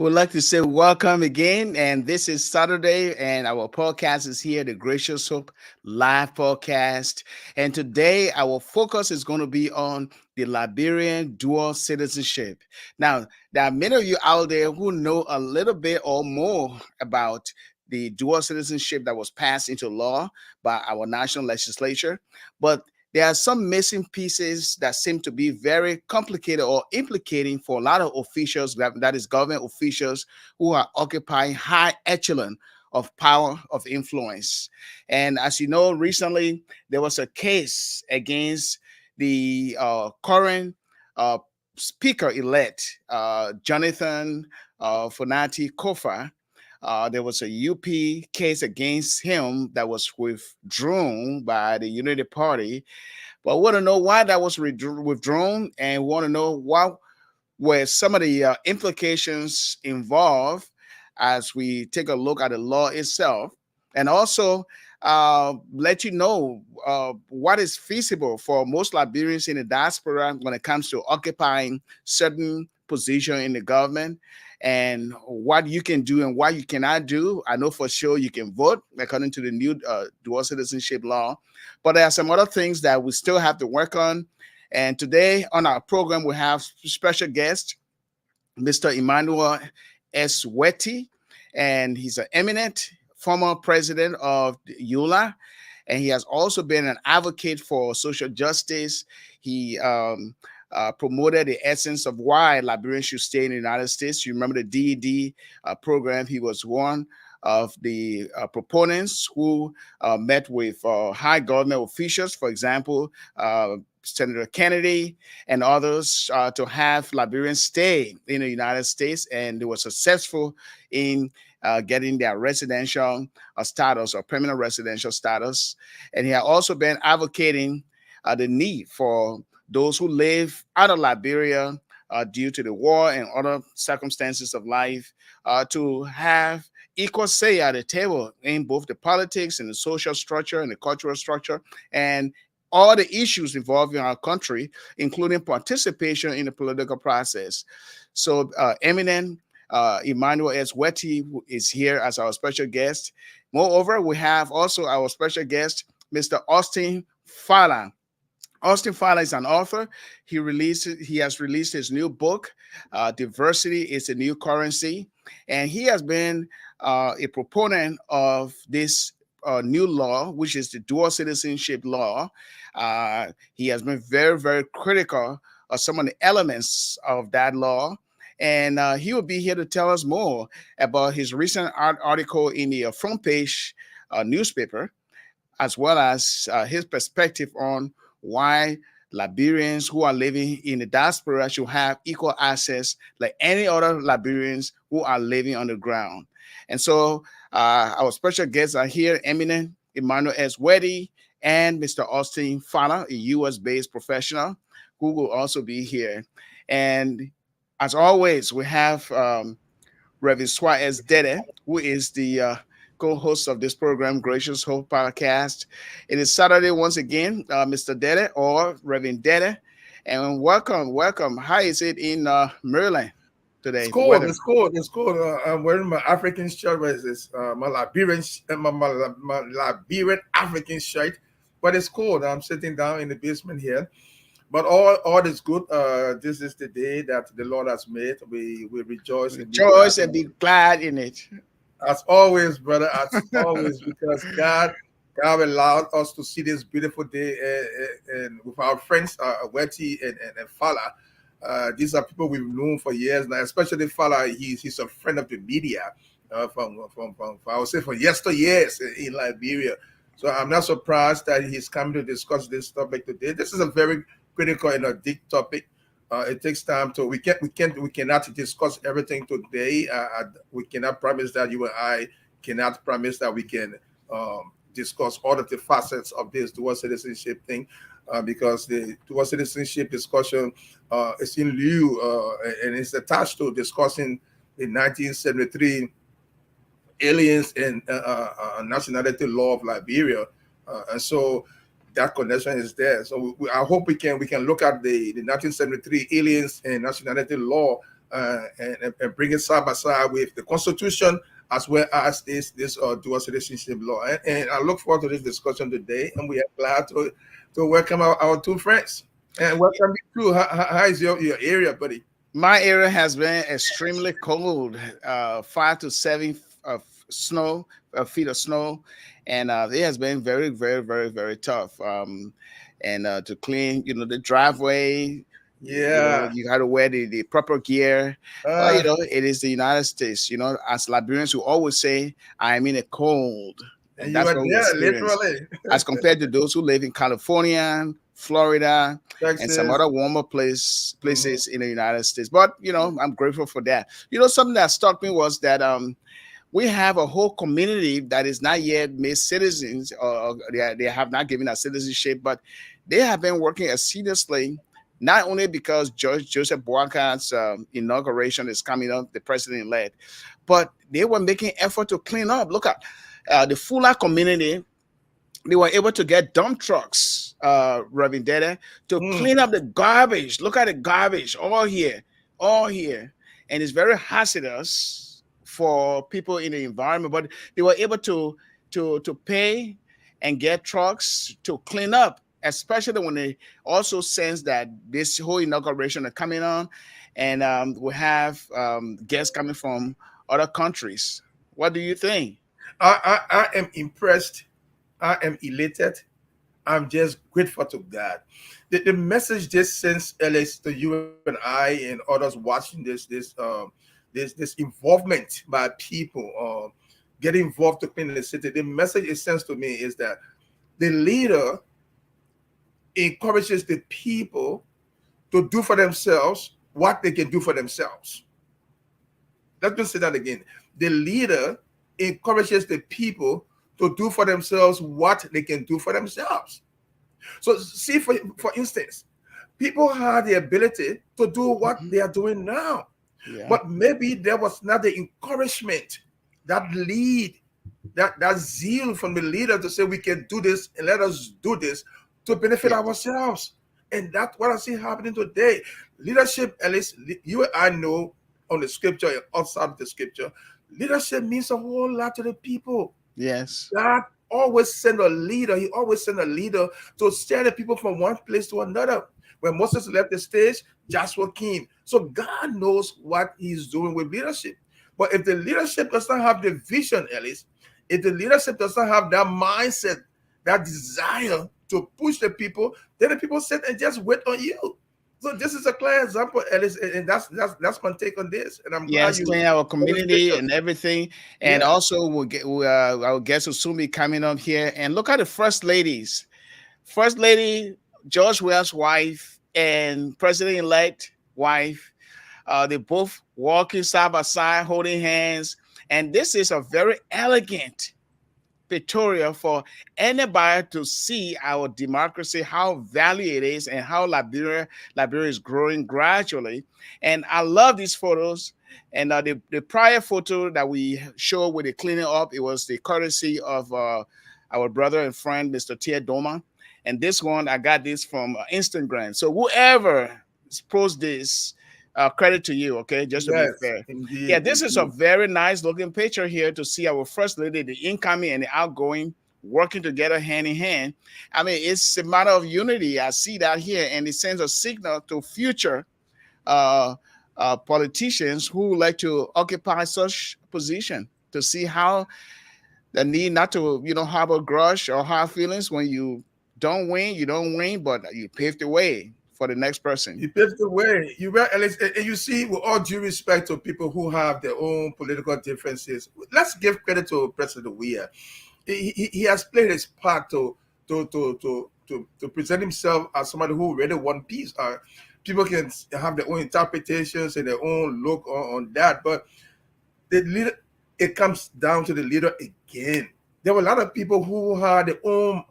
We'd like to say welcome again. And this is Saturday, and our podcast is here, the Gracious Hope Live Podcast. And today, our focus is going to be on the Liberian Dual Citizenship. Now, there are many of you out there who know a little bit or more about the dual citizenship that was passed into law by our national legislature. But there are some missing pieces that seem to be very complicated or implicating for a lot of officials, that is government officials who are occupying high echelon of power of influence. And as you know, recently there was a case against the current uh, speaker-elect, Jonathan Fonati Kofa. There was a UP case against him that was withdrawn by the Unity Party. But we want to know why that was withdrawn, and want to know what were some of the implications involved as we take a look at the law itself, and also let you know what is feasible for most Liberians in the diaspora when it comes to occupying certain position in the government, and what you can do and what you cannot do. I know for sure you can vote according to the new dual citizenship law, but there are some other things that we still have to work on. And today on our program, we have special guest, Mr. Emmanuel S. Wettee, and he's an eminent former president of EULA, and he has also been an advocate for social justice. He promoted the essence of why Liberians should stay in the United States. You remember the DED program. He was one of the proponents who met with high government officials, for example, Senator Kennedy and others, to have Liberians stay in the United States, and they were successful in getting their residential status or permanent residential status. And he had also been advocating the need for those who live out of Liberia due to the war and other circumstances of life to have equal say at the table in both the politics and the social structure and the cultural structure and all the issues involving our country, including participation in the political process. So eminent Emmanuel S. Wettee is here as our special guest. Moreover, we have also our special guest, Mr. Austin Fallah. Austin Fallah is an author. He has released his new book, Diversity is the New Currency. And he has been a proponent of this new law, which is the dual citizenship law. He has been very, very critical of some of the elements of that law. And he will be here to tell us more about his recent article in the front page newspaper, as well as his perspective on why Liberians who are living in the diaspora should have equal access like any other Liberians who are living on the ground. And so our special guests are here, eminent Emmanuel S. Wettee and Mr. Austin Fallah, a U.S.-based professional who will also be here. And as always, we have Redd and Suah S, Deddeh, who is the co-host of this program, Gracious Hope Podcast. It is Saturday once again, Mr. Deddeh or Reverend Deddeh, and welcome. How is it in Maryland today? It's cold. It's cold. It's cold. I'm wearing my African shirt. My Liberian, my Liberian African shirt, but it's cold. I'm sitting down in the basement here. But all is good. This is the day that the Lord has made. We rejoice and be glad in it. As always, brother, as always, because God allowed us to see this beautiful day and with our friends, Wettee and Fallah. These are people we've known for years now, especially Fallah. He's a friend of the media from I would say for yesteryears in Liberia. So I'm not surprised that he's coming to discuss this topic today. This is a very critical and deep topic. It takes time to we cannot discuss everything today. We cannot promise that you and I cannot promise that we can discuss all of the facets of this dual citizenship thing, because the dual citizenship discussion is in lieu and it's attached to discussing the 1973 aliens and nationality law of Liberia, and so that connection is there. So I hope we can look at the 1973 aliens and nationality law and bring it side by side with the Constitution as well as this dual citizenship law. And I look forward to this discussion today, and we are glad to welcome our two friends. And welcome you too. How is your area, buddy? My area has been extremely cold, 5 to 7 of snow, feet of snow, and it has been very, very, very, very tough. And to clean, the driveway, Yeah. you got to wear the proper gear. But Uh, it is the United States. As Liberians, we always say, "I am in a cold," and and you that's are what we there, experience, literally. as compared to those who live in California, Florida, and some Texas. other warmer Mhm. places in the United States. But I'm grateful for that. Something that struck me was that we have a whole community that is not yet made citizens, or they have not given us citizenship, but they have been working assiduously. Not only because Joseph Boakar's inauguration is coming up, the president elect, but they were making effort to clean up. Look at the Fallah community. They were able to get dump trucks, Reverend Deddeh, to Mm. clean up the garbage. Look at the garbage all here. And it's very hazardous for people in the environment, but they were able to pay and get trucks to clean up, especially when they also sense that this whole inauguration is coming on, and we have guests coming from other countries. What do you think? I am impressed. I am elated. I'm just grateful to God. The message this sends, Ellis, to you and I and others watching this involvement by people, getting involved to clean the city. The message it sends to me is that the leader encourages the people to do for themselves what they can do for themselves. Let me say that again. The leader encourages the people to do for themselves what they can do for themselves. So, see, for instance, people have the ability to do what Mhm. they are doing now, Yeah. but maybe there was not the encouragement, that lead, that zeal from the leader to say we can do this and let us do this to benefit Yes. ourselves. And that's what I see happening today. Leadership, at least you and I know on the scripture and outside of the scripture, leadership means a whole lot to the people. Yes. God always send a leader. He always send a leader to steer the people from one place to another. When Moses left the stage, Joshua came. So God knows what he's doing with leadership. But if the leadership does not have the vision, Ellis, if the leadership does not have that mindset, that desire to push the people, then the people sit and just wait on you. So this is a clear example, Ellis, and that's my take on this. And I'm glad Yes, you clean our community illustrated. and everything. And Yeah. also our guests will soon be coming up here. And look at the first ladies. First lady, George Well's wife and president-elect wife. They both walking side by side, holding hands. And this is a very elegant pictorial for anybody to see our democracy, how value it is, and how Liberia is growing gradually. And I love these photos. And the prior photo that we showed with the cleaning up, it was the courtesy of our brother and friend, Mr. Tia Doma. And this one, I got this from Instagram. So whoever posts this, credit to you, okay? Just to be Yes, fair. Yeah, indeed, this is a indeed. very nice looking picture here to see our first lady, the incoming and the outgoing, working together hand in hand. I mean, it's a matter of unity. I see that here, and it sends a signal to future uh, politicians who like to occupy such position to see how the need not to, have a grudge or hard feelings when you don't win, but you pave the way for the next person. You paved the way. You were, and you see, with all due respect to people who have their own political differences, let's give credit to President Weah. He has played his part to present himself as somebody who really won peace. People can have their own interpretations and their own look on that, but the leader, it comes down to the leader again. There were a lot of people who had their own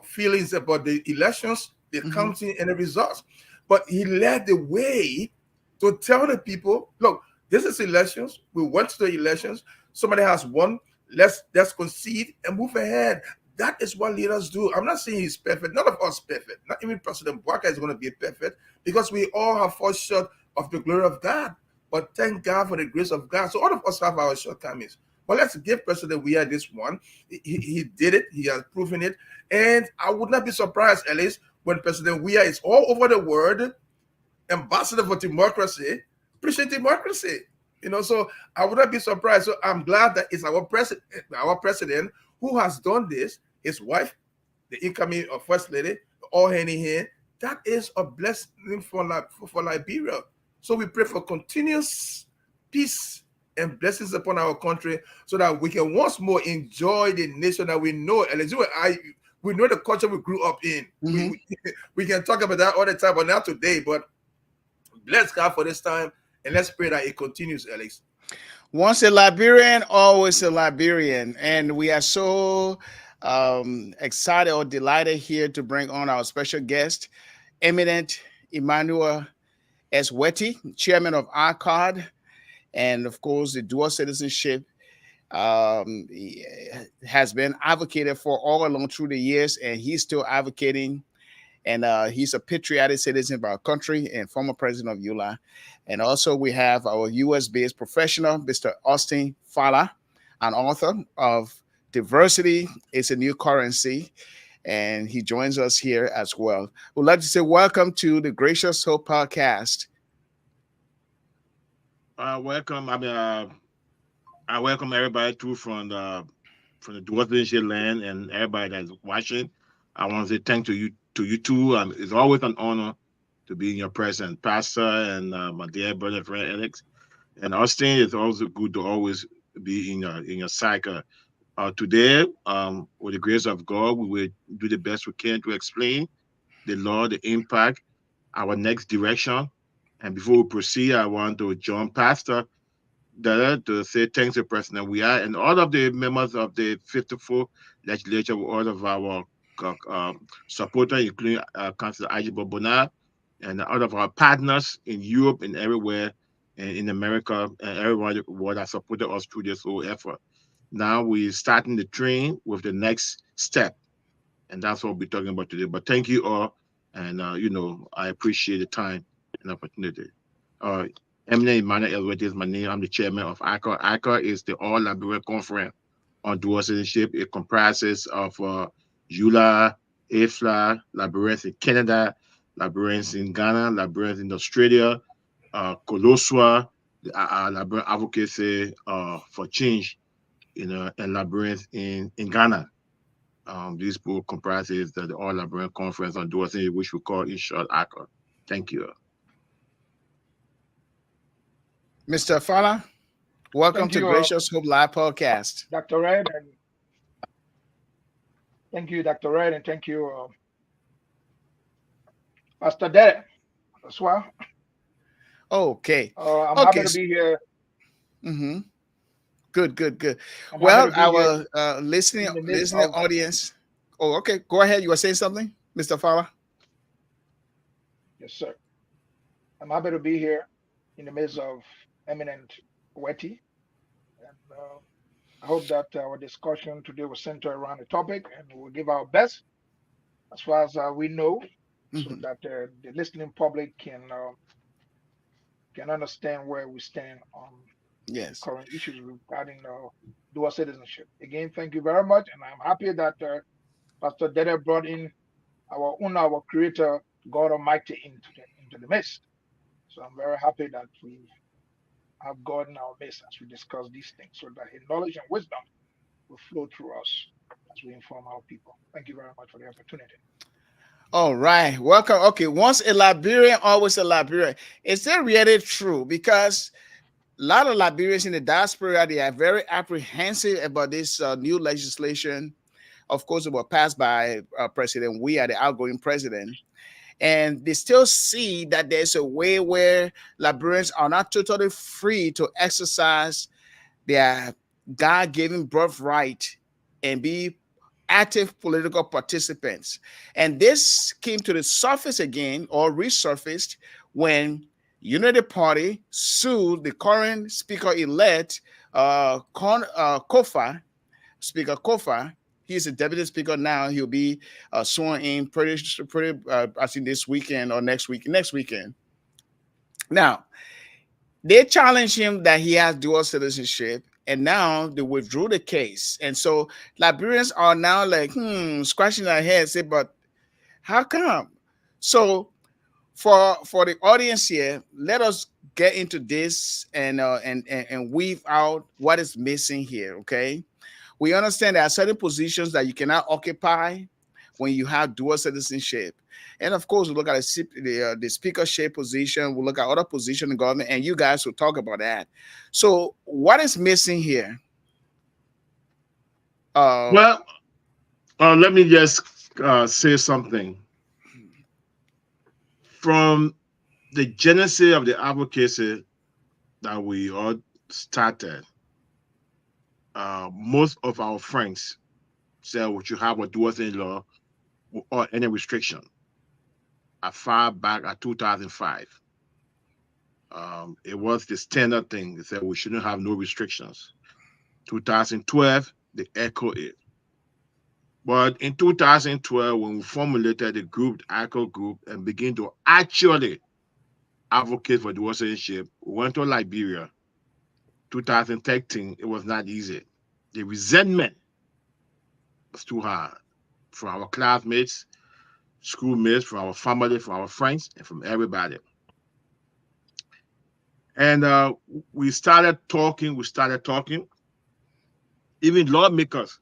feelings about the elections, the Mhm. counting, and the results. But he led the way to tell the people, look, this is elections. We went to the elections. Somebody has won. Let's concede and move ahead. That is what leaders do. I'm not saying he's perfect. None of us perfect. Not even President Boakai is going to be perfect because we all have fallen short of the glory of God. But thank God for the grace of God. So all of us have our shortcomings. But let's give President Weah this one. He did it. He has proven it. And I would not be surprised, at least, when President Weah is all over the world, ambassador for democracy, preaching democracy. So I would not be surprised. So I'm glad that it's our president who has done this. His wife, the incoming first lady, all hand in hand. That is a blessing for Liberia. So we pray for continuous peace and blessings upon our country, so that we can once more enjoy the nation that we know. And we know the culture we grew up in. Mm-hmm. We can talk about that all the time, but not today. But bless God for this time, and let's pray that it continues, Alex. Once a Liberian, always a Liberian. And we are so excited or delighted here to bring on our special guest, eminent Emmanuel S. Wettee, chairman of ICARD, and of course, the dual citizenship has been advocated for all along through the years, and he's still advocating. And he's a patriotic citizen of our country and former president of ULA. And also we have our US-based professional, Mr. Austin Fallah, an author of Diversity is a New Currency. And he joins us here as well. We'd like to say welcome to the Gracious Hope Podcast. Welcome. I welcome everybody too from the Dual Citizenship land and everybody that's watching. I want to say thank you too. It's always an honor to be in your presence, Pastor, and my dear brother friend Alex. And Austin, it's also good to always be in your cycle. Today, with the grace of God, we will do the best we can to explain the law, the impact, our next direction. And before we proceed, I want to join Pastor Deddeh to say thanks to President Weah and all of the members of the 54 legislature, all of our supporters, including Councillor Ajibo Bonar, and all of our partners in Europe and everywhere, and in America, and everyone who has supported us through this whole effort. Now we're starting the train with the next step, and that's what we're talking about today. But thank you all, and I appreciate the time and opportunity. Emmanuel is my name. I'm the chairman of ICAR. ICAR is the All Liberian Conference on Dual Citizenship. It comprises of ULA, AFLA, Liberians in Canada, Liberians in Ghana, Liberians in Australia, Colosua, Liberian Advocacy for Change, and Liberians in Ghana. These both comprises the All Liberian Conference on Dual Citizenship, which we call in short ICAR. Thank you. Mr. Fallah, welcome to Gracious Hope Live Podcast. Dr. Redd, and thank you, Dr. Redd, and thank you, Pastor Deddeh as well. Okay. I'm happy to be here. Mm-hmm. Good. Well, our listening audience. Oh, okay. Go ahead. You were saying something, Mr. Fallah? Yes, sir. I'm happy to be here in the midst of eminent Wettee. And I hope that our discussion today will center around the topic, and we'll give our best as far as we know, so that the listening public can understand where we stand on current issues regarding dual citizenship. Again, thank you very much, and I'm happy that Pastor Deddeh brought in our Creator, God Almighty, into the midst. So I'm very happy that we have God in our midst as we discuss these things, so that His knowledge and wisdom will flow through us as we inform our people. Thank you very much for the opportunity. All right. Welcome. Okay. Once a Liberian, always a Liberian. Is that really true? Because a lot of Liberians in the diaspora, they are very apprehensive about this new legislation. Of course, it was passed by President Weah, the outgoing president. And they still see that there's a way where Liberians are not totally free to exercise their God-given birthright and be active political participants. And this came to the surface again, or resurfaced, when Unity Party sued the current speaker-elect, Kofa, Speaker Kofa. He's a deputy speaker now. He'll be sworn in pretty I think this weekend or next weekend. Now, They challenged him that he has dual citizenship, and now they withdrew the case. And so Liberians are now like, scratching their heads, say, but how come? So for the audience here, let us get into this and weave out what is missing here. Okay, we understand there are certain positions that you cannot occupy when you have dual citizenship. And of course, we look at the speakership position, we look at other positions in government, and you guys will talk about that. So, what is missing here? Well, let me just say something. From the genesis of the advocacy that we all started, most of our friends said we should have a dual citizen law or any restriction. As far back at 2005, it was the standard thing. They said we shouldn't have no restrictions. 2012, they echoed it. But in 2012, when we formulated the group, the ACO group, and began to actually advocate for dual citizenship, we went to Liberia. 2013, it was not easy. The resentment was too hard from our classmates, schoolmates, from our family, from our friends, and from everybody. And we started talking. Even lawmakers,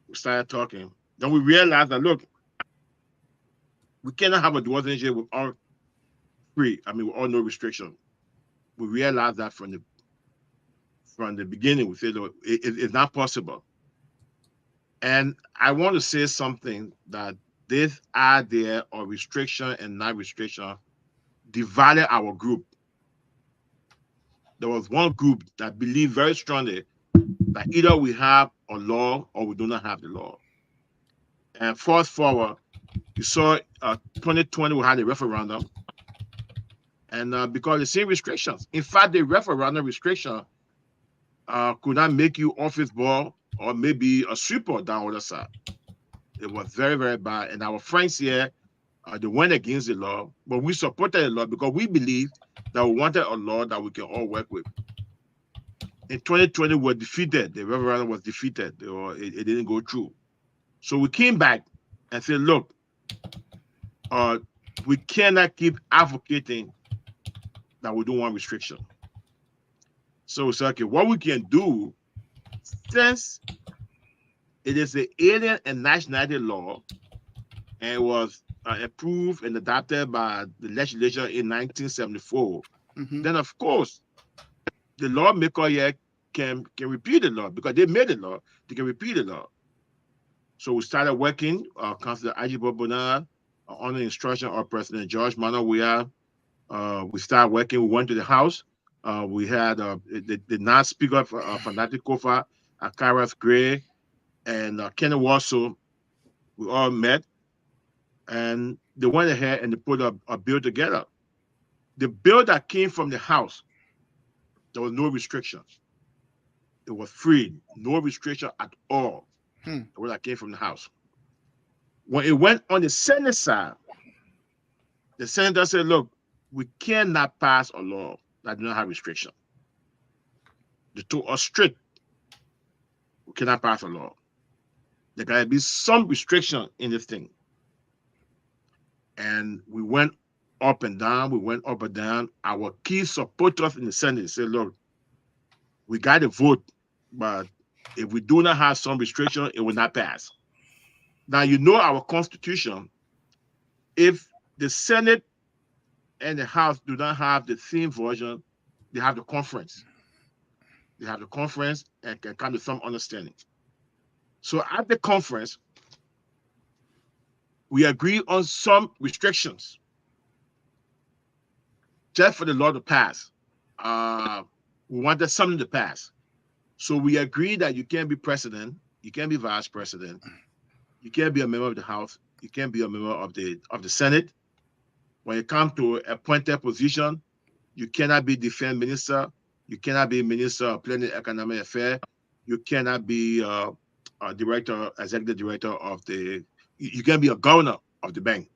we started talking. Then we realized that, look, we cannot have a dual citizenship with all free. I mean, with all no restriction. We realized that from the beginning. We said, look, it's not possible. And I want to say something that this idea of restriction and not restriction divided our group. There was one group that believed very strongly that either we have a law or we do not have the law. And fast forward, you saw 2020, we had a referendum. And because the same restrictions, in fact, the referendum restriction could not make you office boy or maybe a sweeper down the other side. It was very, very bad. And our friends here, they went against the law, but we supported the law because we believed that we wanted a law that we can all work with. In 2020, we were defeated. The referendum was defeated, or it didn't go through. So we came back and said, look, we cannot keep advocating that we don't want restriction. So we said, okay, what we can do, since it is the Alien and Nationality Law, and it was approved and adopted by the legislature in 1974, then of course, the lawmaker here can repeal the law because they made the law. They can repeal the law. So we started working, Councillor Ajibo Bonard, on the instruction of President George Manawia. We started working. We went to the House. We had the non-speaker Fanatic Kofa, Akaras Gray, and Kenny Wasso. We all met, and they went ahead and they put a bill together. The bill that came from the House, there was no restrictions. It was free, no restriction at all. The one that came from the House. When it went on the Senate side, the senator said, look, we cannot pass a law that does not have restriction. They told us straight, we cannot pass a law. There got to be some restriction in this thing. And we went up and down, Our key supporters in the Senate said, look, we got to vote, but if we do not have some restriction, it will not pass. Now, you know our Constitution, if the Senate and the House do not have the same version, they have the conference. They have the conference and can come to some understanding. So at the conference, we agree on some restrictions just for the law to pass. We wanted something to pass. So we agreed that you can't be president, you can't be vice president, you can't be a member of the House, you can't be a member of the Senate. When it comes to appointed position, you cannot be defense minister, you cannot be minister of planning economic affairs, you cannot be executive director of you can be a governor of the bank.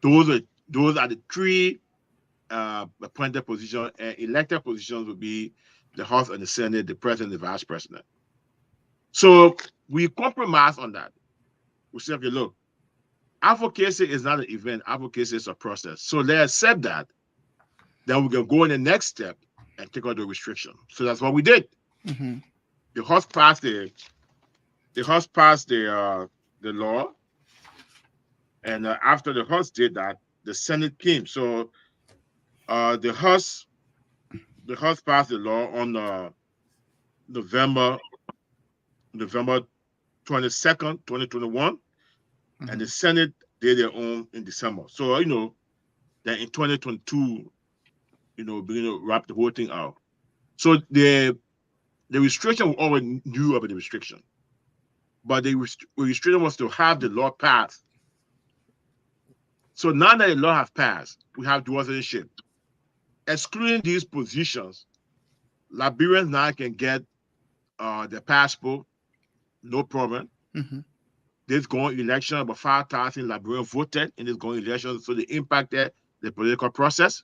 Those are the three appointed position, and elected positions would be the House and the Senate, the President, the Vice President. So we compromise on that. We say, okay, look, advocacy is not an event. Advocacy is a process. So let's accept that. Then we can go in the next step and take out the restriction. So that's what we did. Mm-hmm. The House passed the law, and after the House did that, the Senate came. So the House passed the law on November 22nd, 2021, mm-hmm. and the Senate did their own in December. So then in 2022, we're going to wrap the whole thing out. So the restriction, we already knew about the restriction, but the restriction was to have the law passed. So now that the law has passed, we have dual citizenship. Excluding these positions, Liberians now can get their passport, no problem. Mm-hmm. This going election, about 5,000 Liberians voted in this going election, so they impacted the political process.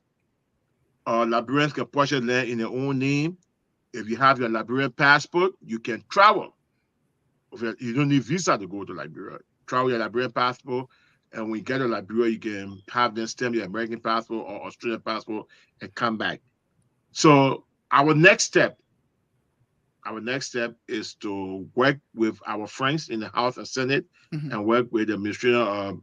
Liberians can purchase land in their own name. If you have your Liberian passport, you can travel. You don't need visa to go to Liberia. Travel your Liberian passport, and when you get to Liberia, you can have them stamp your American passport or Australian passport and come back. So our next step is to work with our friends in the House and Senate, mm-hmm. and work with the Administrator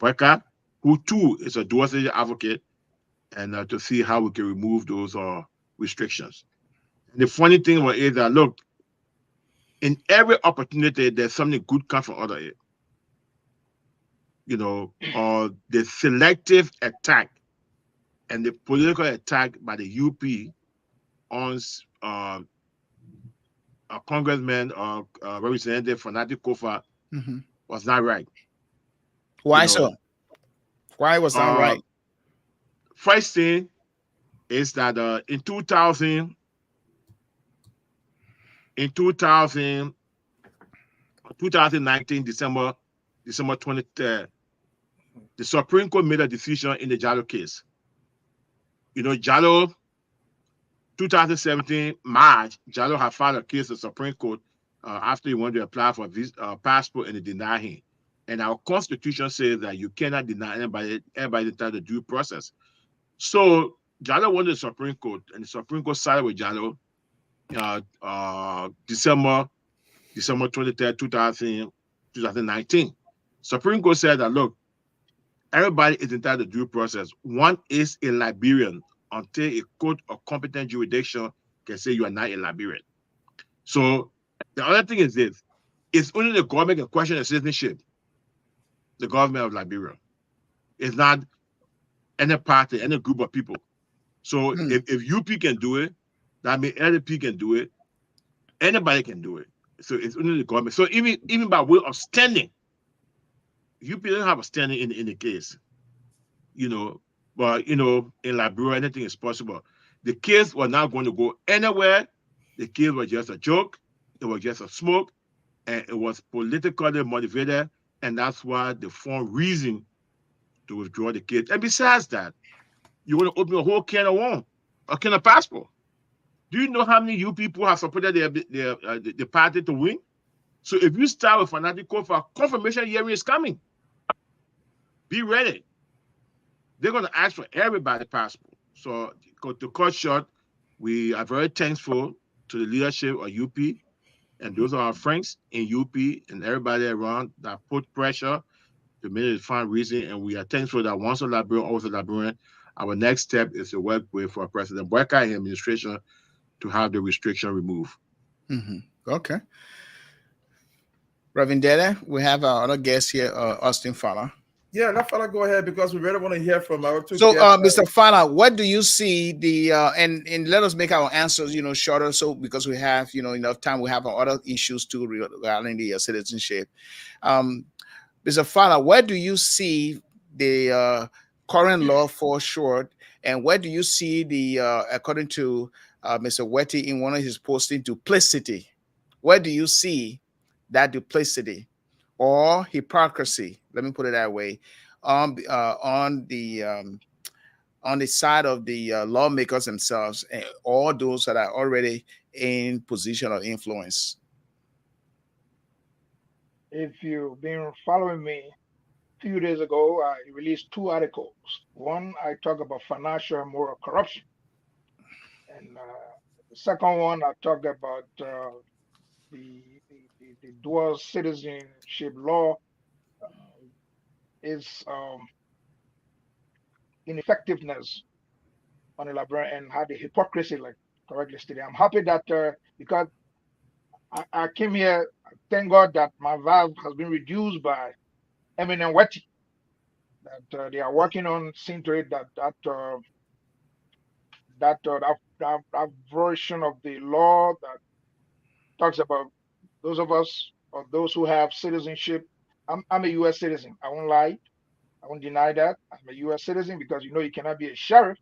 Wettee, who too is a dual citizen advocate, and to see how we can remove those restrictions. And the funny thing about it is that, look, in every opportunity, there's something good comes from other it. Or the selective attack and the political attack by the UP on a congressman or representative Fanatic Kofa, mm-hmm. was not right. Why so? Why was that right? First thing is that in 2019, December 23rd, the Supreme Court made a decision in the Jallo case. Jallo, 2017, March, Jallo had filed a case in the Supreme Court after he wanted to apply for a passport, and they denied him. And our Constitution says that you cannot deny anybody entitled to due process. So Jallo went to the Supreme Court, and the Supreme Court sided with Jallo December 23rd, 2019. Supreme Court said that, look, everybody is entitled to due process. One is a Liberian until a court of competent jurisdiction can say you are not a Liberian. So the other thing is this: it's only the government can question the citizenship, the government of Liberia. It's not any party, any group of people. So if UP can do it, that means LP can do it. Anybody can do it. So it's only the government. So even by way of standing, UP doesn't have a standing in the case. But in Liberia, anything is possible. The case was not going to go anywhere. The case was just a joke. It was just a smoke, and it was politically motivated, and that's why the found reason to withdraw the case. And besides that, you want to open a whole can of worms, a can of passport. Do you know how many you people have supported the party to win? So if you start with Fanatic Kofa, confirmation hearing is coming. Be ready. They're going to ask for everybody's passport. So to cut short, we are very thankful to the leadership of UP, and those are our friends in UP and everybody around that put pressure to make it find reason. And we are thankful that once a Liberian, always a Liberian. Our next step is to work with President Wettee and administration to have the restriction removed. Mm-hmm. Okay. Reverend Deddeh, we have our other guest here, Austin Fallah. Yeah, let Fallah go ahead, because we really want to hear from our two So, guests. Mr. Fallah, what do you see and let us make our answers, shorter, so because we have, enough time, we have other issues too regarding the citizenship. Mr. Fallah, where do you see the current law fall short, and where do you see the, according to Mr. Wettee in one of his posting, duplicity? Where do you see that duplicity or hypocrisy? Let me put it that way. on the side of the lawmakers themselves, and all those that are already in position of influence? If you've been following me, a few days ago, I released two articles. One, I talk about financial and moral corruption. And the second one, I talk about the dual citizenship law is ineffectiveness on the Liberian and how the hypocrisy, like correctly stated. I'm happy that because I came here, thank God that my valve has been reduced by Emmanuel and Wettee, that they are working on seeing to it that that version of the law that talks about those of us or those who have citizenship. I'm a U.S. citizen. I won't lie. I won't deny that. I'm a U.S. citizen because you cannot be a sheriff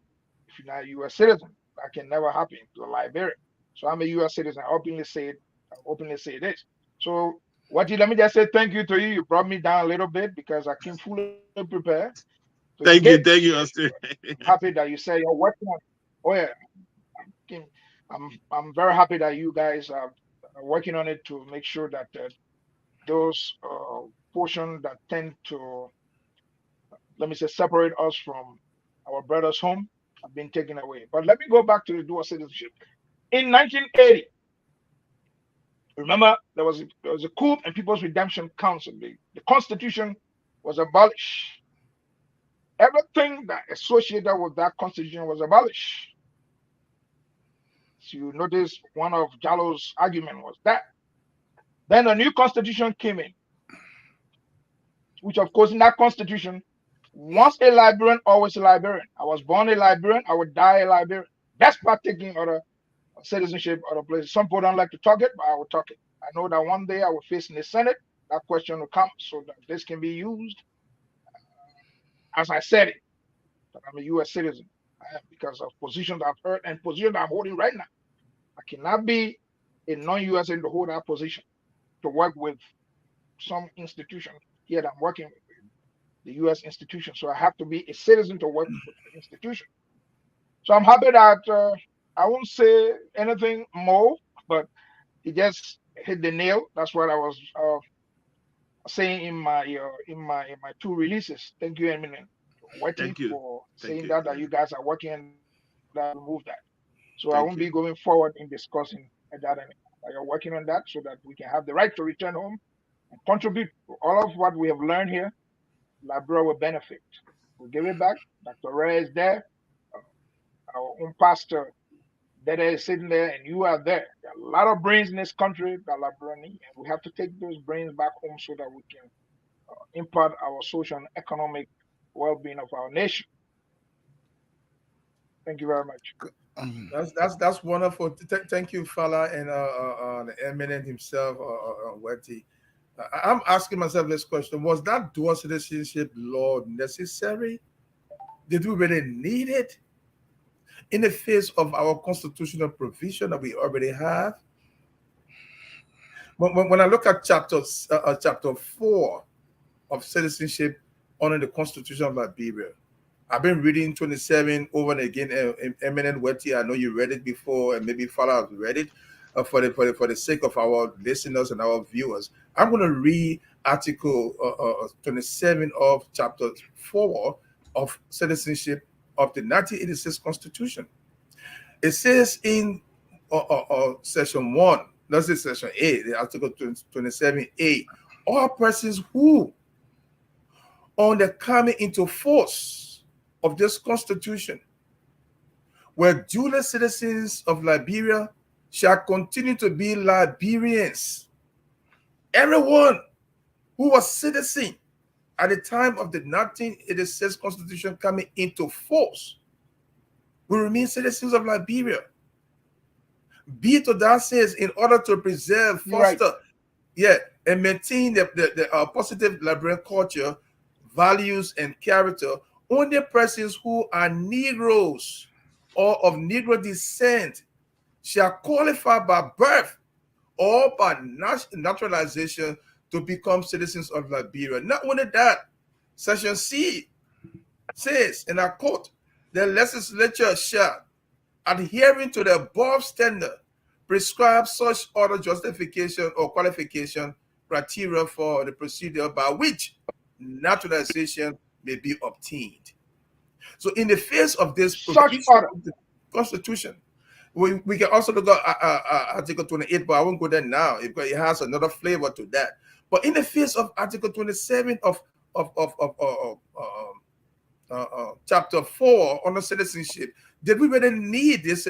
if you're not a U.S. citizen. That can never happen to a Liberian. So I'm a U.S. citizen. I openly say this. So Wettee, let me just say thank you to you. You brought me down a little bit because I came fully prepared to engage. Thank you, Austin. I'm happy that you say you're working on. Oh yeah, I'm very happy that you guys are working on it to make sure that those portions that tend to, let me say, separate us from our brothers' home have been taken away. But let me go back to the dual citizenship. In 1980, remember there was a coup and People's Redemption Council. The Constitution was abolished. Everything that associated with that Constitution was abolished. So you notice one of Jallo's argument was that. Then a new constitution came in, which of course in that constitution, once a Liberian, always a Liberian. I was born a Liberian, I would die a Liberian. That's taking other citizenship, other places. Some people don't like to talk it, but I will talk it. I know that one day I will face in the Senate, that question will come so that this can be used. As I said it, that I'm a U.S. citizen. I am because of positions I've heard and positions I'm holding right now. I cannot be a non-U.S. citizen to hold that position, to work with some institution here that I'm working with, the U.S. institution. So I have to be a citizen to work with the institution. So I'm happy that I won't say anything more, but he just hit the nail. That's what I was saying in my two releases. Thank you, Emmanuel, Wettee, for saying that you guys are working on that to remove that. So I won't be going forward in discussing that anymore. You're working on that so that we can have the right to return home and contribute to all of what we have learned here. Liberia will benefit. We'll give it back. Dr. Redd is there. Our own pastor, Deddeh, is sitting there, and you are there. There are a lot of brains in this country that Liberia need, and we have to take those brains back home so that we can impart our social and economic well-being of our nation. Thank you very much. That's wonderful. Thank you, Fallah, and the eminent himself, Wettee. I'm asking myself this question: was that dual citizenship law necessary? Did we really need it in the face of our constitutional provision that we already have? When I look at chapter 4 of citizenship under the Constitution of Liberia, I've been reading 27 over and again. Eminent Wettee, I know you read it before, and maybe Fallah has read it. For the sake of our listeners and our viewers, I'm going to read Article 27 of Chapter 4 of Citizenship of the 1986 Constitution. It says in Section 1, let's say Section 8, the Article 27A, all persons who, on the coming into force of this Constitution, were dual citizens of Liberia, shall continue to be Liberians. Everyone who was citizen at the time of the 1986 Constitution coming into force will remain citizens of Liberia. Be it that says, in order to preserve, foster, and maintain the positive Liberian culture, values, and character, only persons who are Negroes or of Negro descent shall qualify by birth or by naturalization to become citizens of Liberia. Not only that, Section C says, and I quote, the legislature shall, adhering to the above standard, prescribe such other justification or qualification criteria for the procedure by which naturalization may be obtained. So in the face of this provision of the Constitution, we can also look at Article 28, but I won't go there now because it has another flavor to that. But in the face of Article 27 of Chapter 4 on the citizenship, did we really need this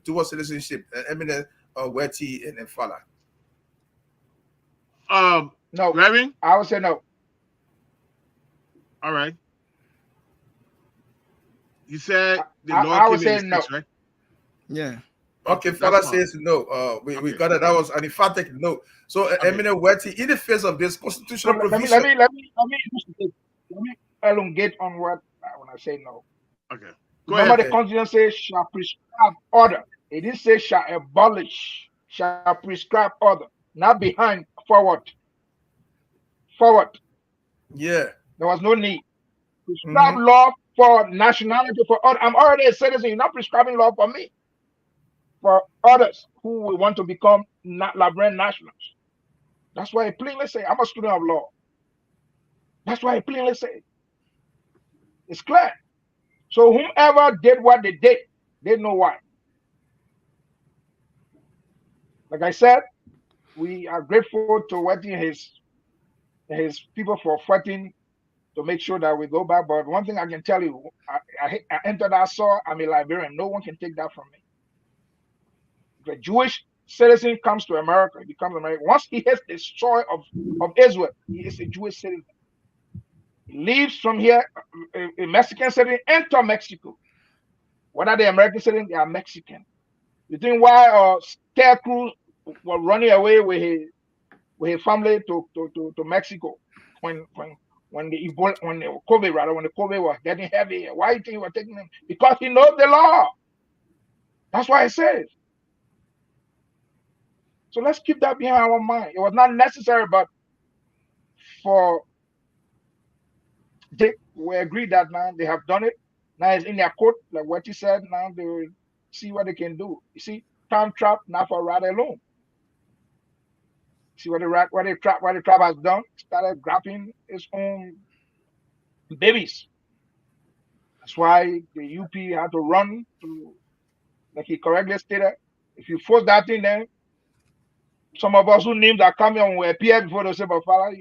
dual citizenship? Emmanuel, Wettee, and Fallah? No. Reverend? I would say no. All right. You said the law I would say no. Right? Yeah. Okay, Fallah says no. We got it. That was an emphatic no. So, Emmanuel, Wettee, in the face of this constitutional provision, let me elongate on what when I say no. Okay. Remember, the Constitution says shall prescribe order. It didn't say shall abolish, shall prescribe order. Not behind, forward. Forward. Yeah. There was no need. Prescribe law for nationality, for order. I'm already a citizen. You're not prescribing law for me. For others who will want to become Liberian nationals. That's why I plainly say I'm a student of law. That's why I plainly say it's clear. So whomever did what they did, they know why. Like I said, we are grateful to Wettee and his people for fighting to make sure that we go back. But one thing I can tell you, I entered that Suah, I'm a Liberian. No one can take that from me. If a Jewish citizen comes to America, he becomes American. Once he hits the soil of Israel, he is a Jewish citizen. He leaves from here, a Mexican citizen, enter Mexico. Whether they're American citizen, they are Mexican. You think why Ted Cruz was running away with his family to Mexico when the COVID was getting heavy? Why do you think he was taking them? Because he knows the law. That's why I said. So let's keep that behind our mind. It was not necessary, but we agree that now they have done it. Now it's in their court, like what you said. Now they will see what they can do. You see, time trap not for Redd alone. See what the trap has done? Started grabbing its own babies. That's why the UP had to run to, like he correctly stated. If you force that in there, some of us who names are coming on will appear before they say, but Fallah,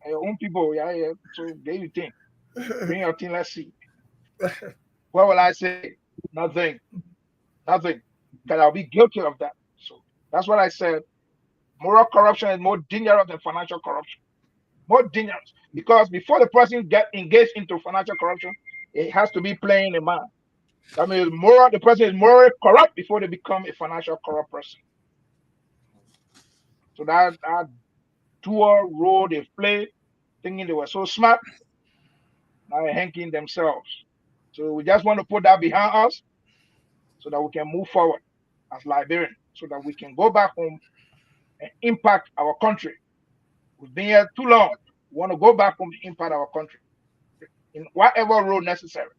your own people, yeah. So there you think. Bring your thing, let's see. What will I say? Nothing. Because I'll be guilty of that. So that's what I said. Moral corruption is more dangerous than financial corruption. More dangerous. Because before the person get engaged into financial corruption, it has to be playing a man. That means the person is morally corrupt before they become a financial corrupt person. So that dual role they've played, thinking they were so smart, now they're hanking themselves. So we just want to put that behind us so that we can move forward as Liberians, so that we can go back home and impact our country. We've been here too long. We want to go back home and impact our country in whatever role necessary.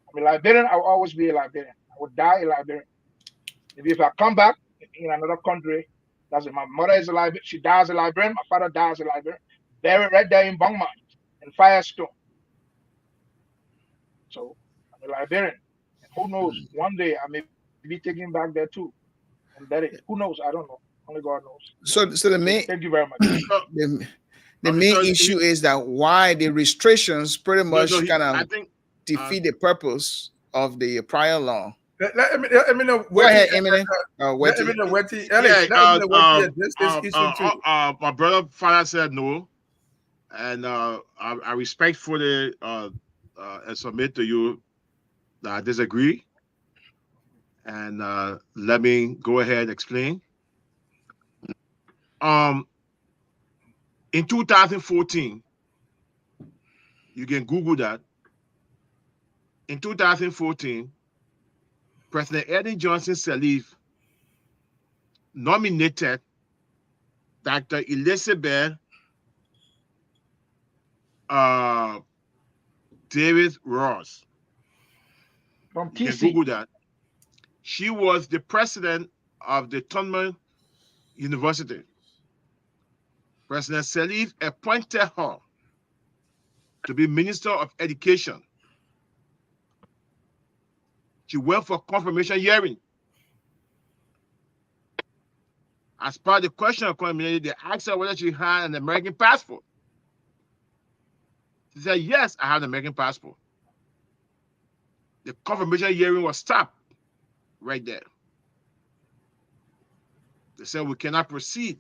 I'm a Liberian, I will always be a Liberian. I will die a Liberian. Maybe if I come back in another country, that's it. My mother is a Liberian, she dies a Liberian, my father dies a Liberian, buried right there in Bangma, in Firestone. So I'm a Liberian. And who knows, one day I may be taken back there too. And Deddeh, who knows? I don't know. Only God knows. So the main, thank you very much. The main issue is that why the restrictions pretty much kind of defeat the purpose of the prior law. Let me know. Go ahead, Emmanuel. Wettee. My brother Fallah said no, and I respectfully submit to you that I disagree. And let me go ahead and explain. In 2014, you can Google that. In 2014, President Eddie Johnson Sirleaf nominated Dr. Elizabeth Davis Ross. From You can TC. Google that. She was the president of the Tubman University. President Sirleaf appointed her to be Minister of Education. She went for confirmation hearing. As part of the question of confirmation, they asked her whether she had an American passport. She said, yes, I have an American passport. The confirmation hearing was stopped right there. They said we cannot proceed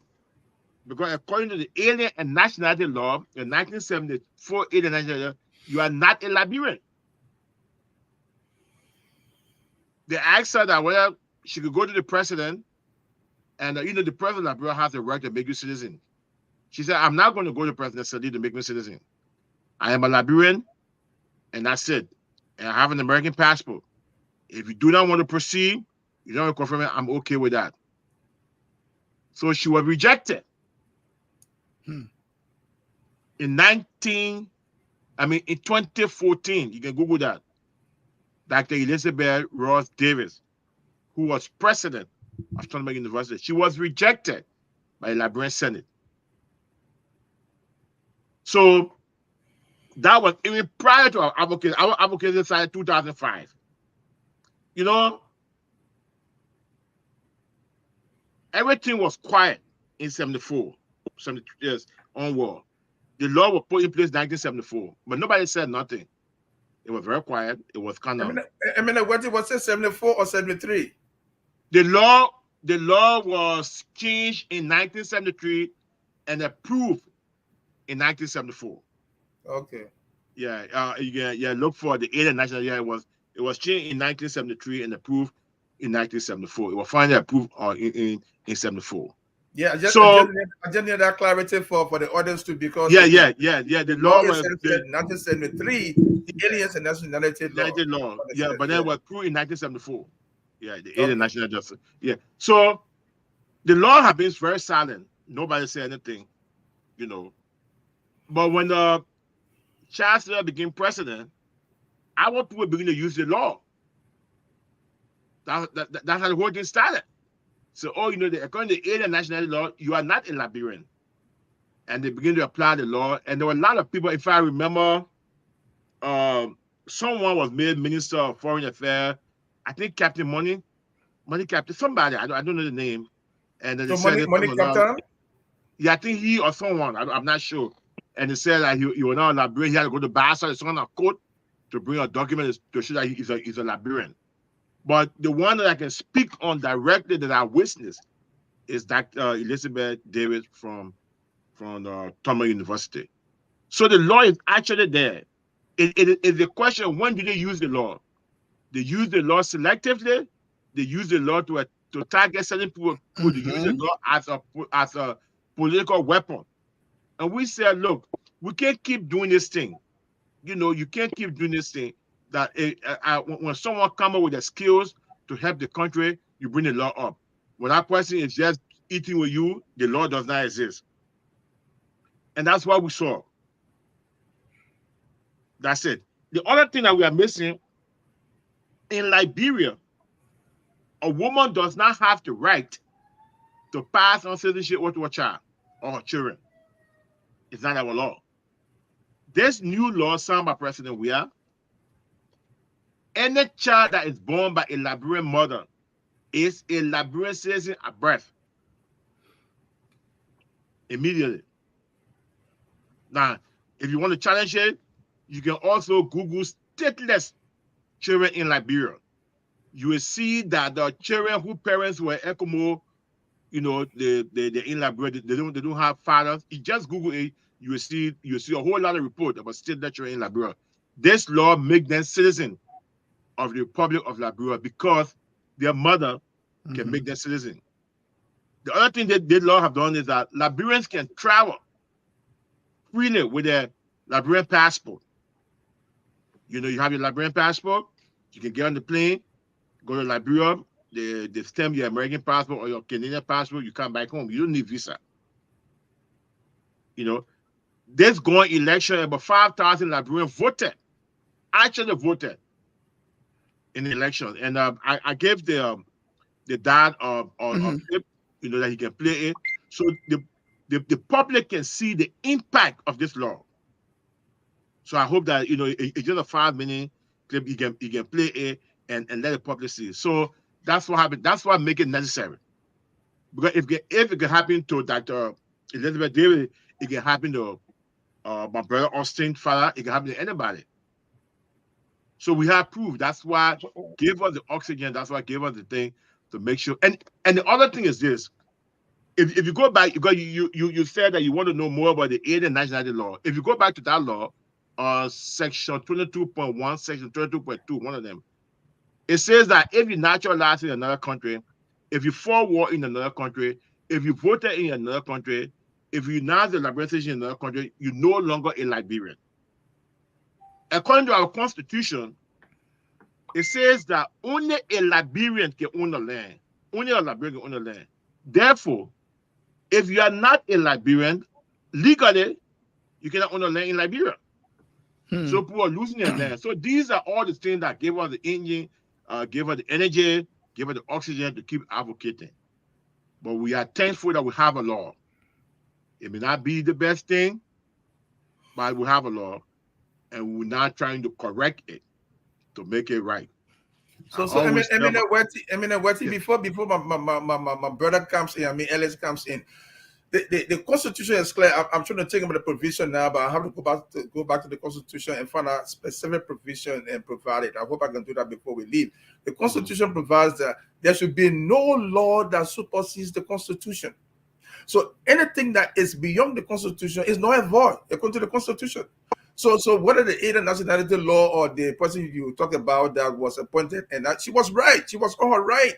because according to the Alien and Nationality Law in 1974, Alien and Nationality Law, you are not a Liberian. They asked her that whether she could go to the president, and the president of Liberia has the right to make you citizen. She said, I'm not going to go to the president to make me citizen. I am a Liberian, and that's it. And I have an American passport. If you do not want to proceed, you don't want to confirm it, I'm okay with that. So she was rejected. In 2014, you can Google that. Dr. Elizabeth Ross Davis, who was president of Tubman University, she was rejected by the Liberian Senate. So that was even prior to our advocacy. Our advocacy started in 2005. Everything was quiet in 74, 73 years onward. The law was put in place in 1974, but nobody said nothing. It was very quiet. It was kind of. What was it, 74 or 73? The law was changed in 1973 and approved in 1974. Okay. Yeah. Look for the Alien National. Yeah, it was changed in 1973 and approved in 1974. It was finally approved in 74. Yeah, I just need that clarity for the audience too, because The law was 1973, the Aliens and Nationality Law. Yeah, but then it was approved in 1974. Yeah, the Alien National Justice. Yeah. So the law has been very silent. Nobody said anything, But when the Chancellor became president, our people began to use the law. That's how the whole thing started. So, according to the Alien Nationality Law, you are not a Liberian. And they begin to apply the law. And there were a lot of people, if I remember, someone was made Minister of Foreign Affairs. I think Captain Money Captain, somebody, I don't know the name. And then Money Captain? Yeah, I think he or someone, I'm not sure. And they said that he was not a Liberian. He had to go to Bassa and sign a court to bring a document to show that he's a Liberian. But the one that I can speak on directly that I witnessed is Dr. Elizabeth Davis from Tubman University. So the law is actually there. It is the question, when do they use the law? They use the law selectively. They use the law to target certain people to use the law as a political weapon. And we said, look, we can't keep doing this thing. You can't keep doing this thing. That when someone comes up with the skills to help the country, you bring the law up. When that person is just eating with you, the law does not exist. And that's what we saw. That's it. The other thing that we are missing, in Liberia, a woman does not have the right to pass on citizenship to a child or her children. It's not our law. This new law signed by President Weah, any child that is born by a Liberian mother is a Liberian citizen at birth. Immediately. Now, if you want to challenge it, you can also Google stateless children in Liberia. You will see that the children whose parents were Ekomo, they're in Liberia, they don't have fathers. You just Google it, you will see a whole lot of reports about stateless children in Liberia. This law makes them citizens of the Republic of Liberia because their mother can make them citizen. The other thing that the law have done is that Liberians can travel freely with their Liberian passport. You have your Liberian passport, you can get on the plane, go to Liberia, they stamp your American passport or your Canadian passport, you come back home. You don't need visa. this going election, about 5,000 Liberians voted, actually voted in the election. And I gave the dad of clip, that he can play it, so the public can see the impact of this law. So I hope that it's just a 5-minute clip. You can play it and let the public see. So that's what happened. That's what make it necessary. Because if it can happen to Dr. Elizabeth David, it can happen to my brother Austin Fallah, it can happen to anybody. So we have proof. That's why give us the oxygen. That's why give us the thing to make sure. And the other thing is this: if you go back, because you said that you want to know more about the alien nationality law. If you go back to that law, section 22.1, section 22.2, one of them, it says that if you naturalize in another country, if you fought war in another country, if you voted in another country, if you announce the Liberian citizenship in another country, you're no longer a Liberian. According to our constitution, it says that only a Liberian can own the land. Only a Liberian can own the land. Therefore, if you are not a Liberian, legally, you cannot own the land in Liberia. So people are losing their land. So these are all the things that give us the engine, give us the energy, give us the oxygen to keep advocating. But we are thankful that we have a law. It may not be the best thing, but we have a law, and we're not trying to correct it to make it right. So Emmanuel, Wettee, before my brother comes in, Ellis comes in, the Constitution is clear. I'm trying to take about the provision now, but I have to go back to the Constitution and find a specific provision and provide it. I hope I can do that before we leave. The Constitution provides that there should be no law that supersedes the Constitution. So anything that is beyond the Constitution is not void according to the Constitution. So whether the alien nationality law or the person you talk about that was appointed, and that she was right, she was all right.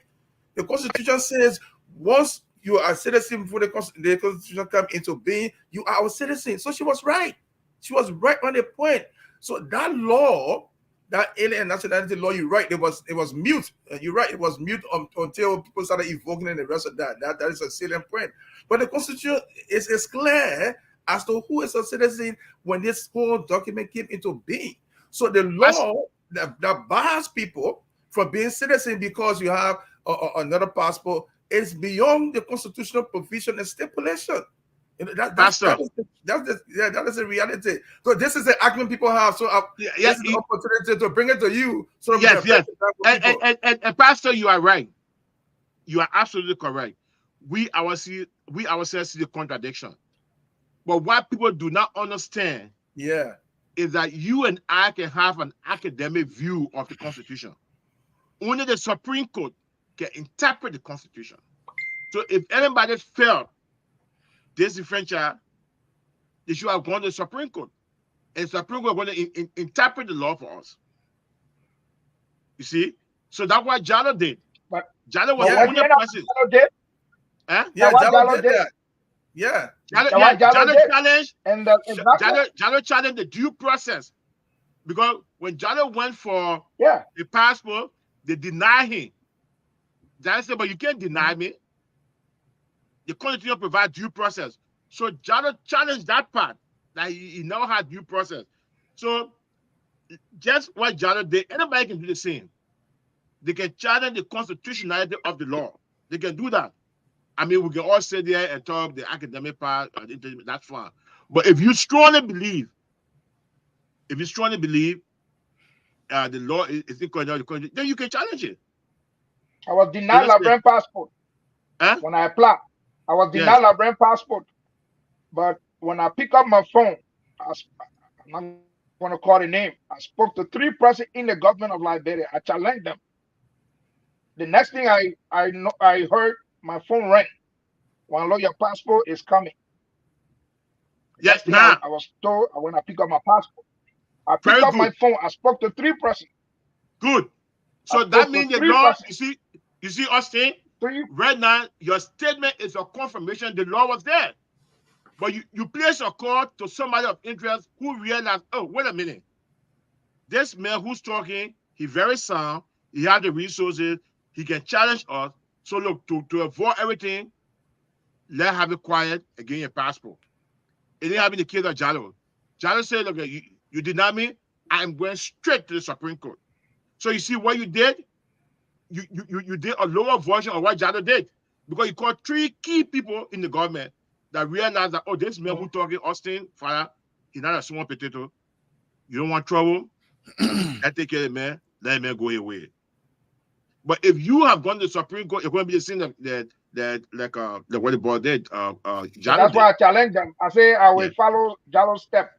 The Constitution says once you are a citizen before the Constitution come into being, you are a citizen. So she was right. She was right on the point. So that law, that alien nationality law, you're right, it was mute. You're right, it was mute until people started evoking and the rest of that. That is a salient point. But the Constitution is clear as to who is a citizen when this whole document came into being. So the law that bars people from being citizen because you have another passport is beyond the constitutional provision and stipulation. That is the reality. So this is the argument people have. So this is the opportunity to bring it to you. So yes. And Pastor, you are right. You are absolutely correct. We ourselves see the contradiction. But what people do not understand is that you and I can have an academic view of the Constitution. Only the Supreme Court can interpret the Constitution. So if anybody felt disenfranchised, they should have gone to the Supreme Court. And the Supreme Court is going to interpret the law for us. You see? So that's what Jallo did. But Jallo was the only person. Jallo did that. Yeah. Jallo challenged the due process. Because when Jallo went for the passport, they denied him. Jallo said, but you can't deny me. The Constitution provides due process. So Jallo challenged that part, that he now had due process. So just what Jallo did, anybody can do the same. They can challenge the constitutionality of the law. They can do that. I mean, we can all sit there and talk the academic part, that's fine. But if you strongly believe, the law is incorrect, then you can challenge it. I was denied Liberian passport when I applied. I was denied Liberian passport, but when I pick up my phone, I'm not going to call the name. I spoke to 3 persons in the government of Liberia. I challenged them. The next thing I heard, my phone rang. One lawyer passport is coming. Yes, now I was told when I pick up my passport. I picked up my phone. I spoke to 3 persons. Good. So that means the law. You see us saying right now, your statement is a confirmation the law was there. But you place a call to somebody of interest who realized, oh, wait a minute. This man who's talking, he's very sound. He has the resources. He can challenge us. So look, to avoid everything, let's have it quiet and get your passport. It didn't happen in the case of Jallo. Jallo said, look, you deny me, I'm going straight to the Supreme Court. So you see what you did? You did a lower version of what Jallo did. Because you caught 3 key people in the government that realized that, oh, this man who talking Austin, Fallah, he's not a small potato. You don't want trouble? Let's take care of the man. Let him go away. But if you have gone to the Supreme Court, you're going to be the same like what the boy did. That's why I challenge them. I say I will follow Jallo's step.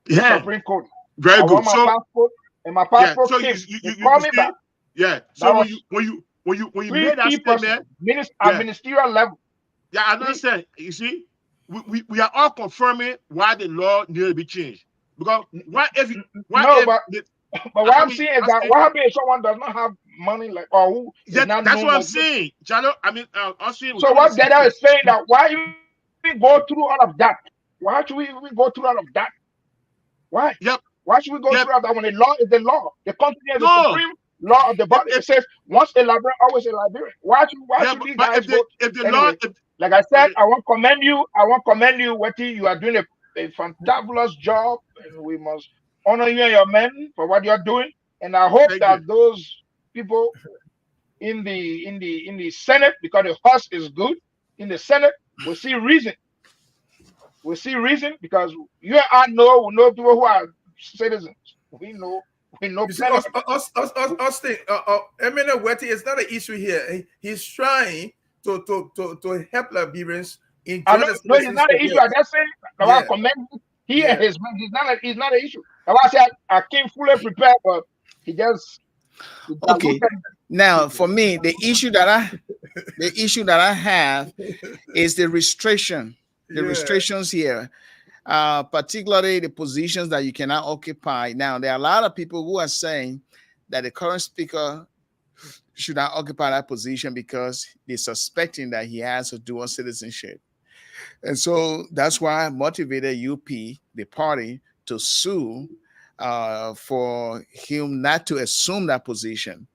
Yeah. Supreme Court. Very good. My passport, and my passport so came. You call me back. Yeah. So when you made that statement, at ministerial level. Yeah, I understand. You see, we are all confirming why the law needs to be changed. Because but what I'm saying is that what happens if someone does not have money, like, or who is not that's what I'm like saying, Jallo. I mean, Austin. So what Deddeh is saying that why we go through all of that? Why should we go through all of that? Why? Yep. Why should we go through all that when the law is the law? The country is the supreme law of the body. It says once a Liberian, always a Liberian. Why should these guys go? Like I said, I want to commend you. Wettee. You are doing a fantabulous job, and we must honor you and your men for what you're doing. And I hope that those people in the Senate, because the horse is good in the Senate, will see reason. We'll see reason, because you and I know people who are citizens. We know. Austin, Emmanuel Wettee is not an issue here. He's trying to help Liberians in. No, it's not an issue. I just say I commend he and his men. He's not an issue. That's why I said I came fully prepared, but he just. Okay. Now, for me, the issue that I have is the restriction. The restrictions here, particularly the positions that you cannot occupy. Now, there are a lot of people who are saying that the current speaker should not occupy that position because they're suspecting that he has a dual citizenship. And so that's why I motivated UP, the party, to sue for him not to assume that position.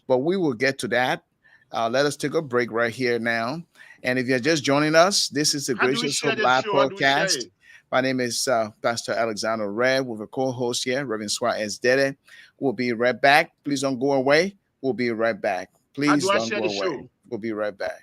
But we will get to that. Let us take a break right here now. And if you're just joining us, this is the Gracious Hope Live podcast. My name is Pastor Alexander Redd with a co-host here, Redd and Suah S. Deddeh. We'll be right back. Please don't go away. We'll be right back. Please don't go away. We'll be right back.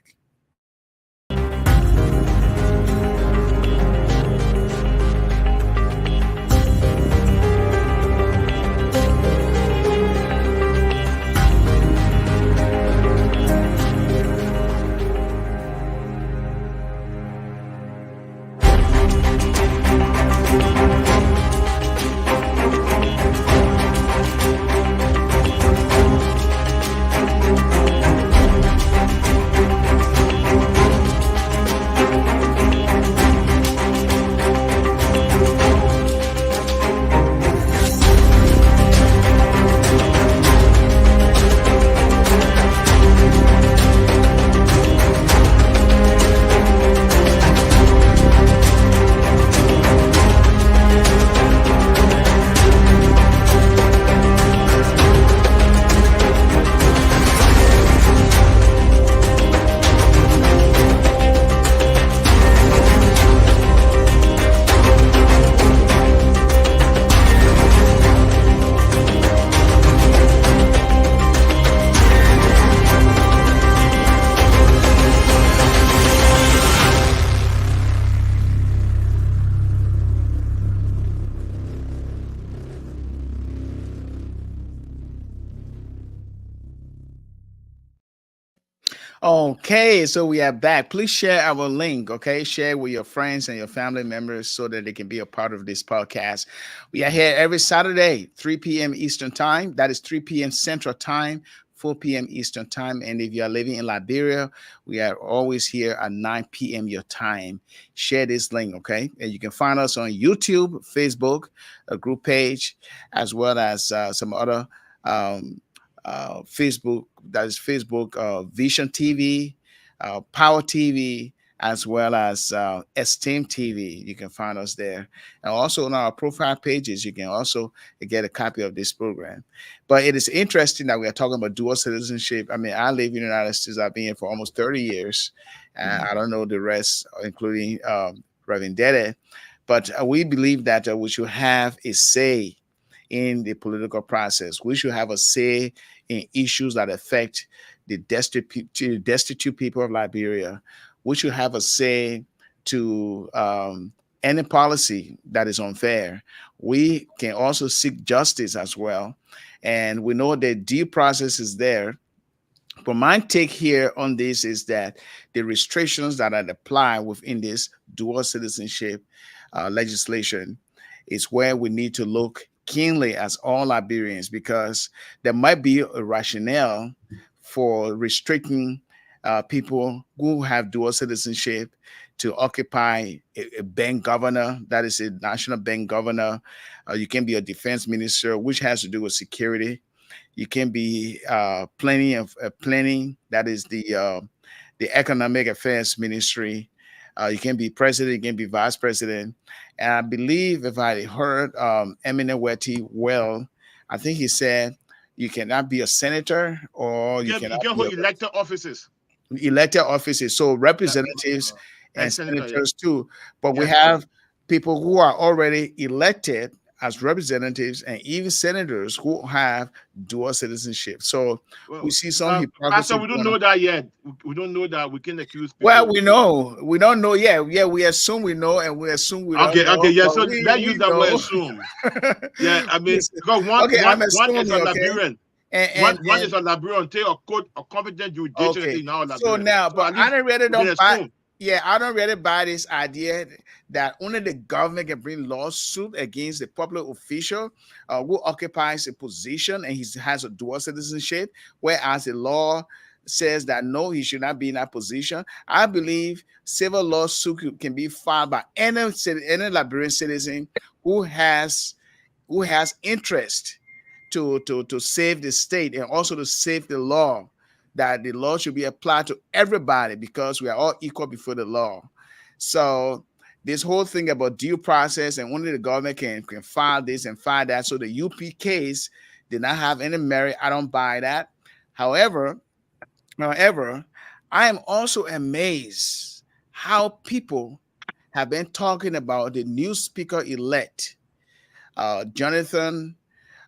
Okay, so we are back. Please share our link, okay? Share with your friends and your family members so that they can be a part of this podcast. We are here every Saturday, 3 p.m. Eastern Time. That is 3 p.m. Central Time, 4 p.m. Eastern Time. And if you are living in Liberia, we are always here at 9 p.m. your time. Share this link, okay? And you can find us on YouTube, Facebook, a group page, as well as some other Facebook, that is Facebook, Vision TV, Power TV, as well as Esteem TV. You can find us there. And also on our profile pages, you can also get a copy of this program. But it is interesting that we are talking about dual citizenship. I mean, I live in the United States. I've been here for almost 30 years. I don't know the rest, including Reverend Deddeh. But we believe that we should have a say in the political process. We should have a say in issues that affect the destitute people of Liberia. We should have a say to any policy that is unfair. We can also seek justice as well. And we know that due process is there. But my take here on this is that the restrictions that are applied within this dual citizenship legislation is where we need to look keenly as all Liberians, because there might be a rationale for restricting people who have dual citizenship to occupy a bank governor, that is a national bank governor. You can be a defense minister, which has to do with security. You can be planning, that is the economic affairs ministry. You can be president, you can be vice president. And I believe, if I heard Emmanuel Wettee well, I think he said you cannot be a senator, or you cannot hold elected offices. Elected offices, so representatives and senators too. But we have people who are already elected as representatives and even senators who have dual citizenship. So we see some hypocrisy. Pastor, we don't know that yet. We don't know that. We can accuse people. Well, we know. We don't know yet. Yeah, we assume we know, and we assume we don't know. Okay, yeah. So let's use that word assume. Yeah, I mean, because one is a Liberian. And one is a Liberian, take a competent judicial in our Liberian. So now, but I don't really don't buy. Yeah, I don't really buy this idea that only the government can bring lawsuit against the public official who occupies a position and he has a dual citizenship, whereas the law says that no, he should not be in that position. I believe civil lawsuit can be filed by any Liberian citizen who has interest to save the state and also to save the law, that the law should be applied to everybody because we are all equal before the law. So this whole thing about due process and only the government can file this and file that. So the UP case did not have any merit. I don't buy that. However, I am also amazed how people have been talking about the new speaker elect, Jonathan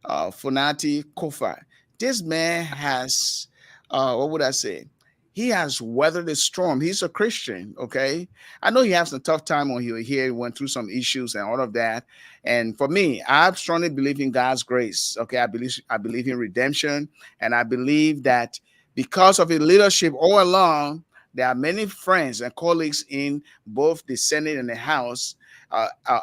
Funati Kofa. This man has, what would I say? He has weathered the storm. He's a Christian, okay? I know he has some tough time when he was here. He went through some issues and all of that. And for me, I strongly believe in God's grace, okay? I believe in redemption, and I believe that because of his leadership all along, there are many friends and colleagues in both the Senate and the House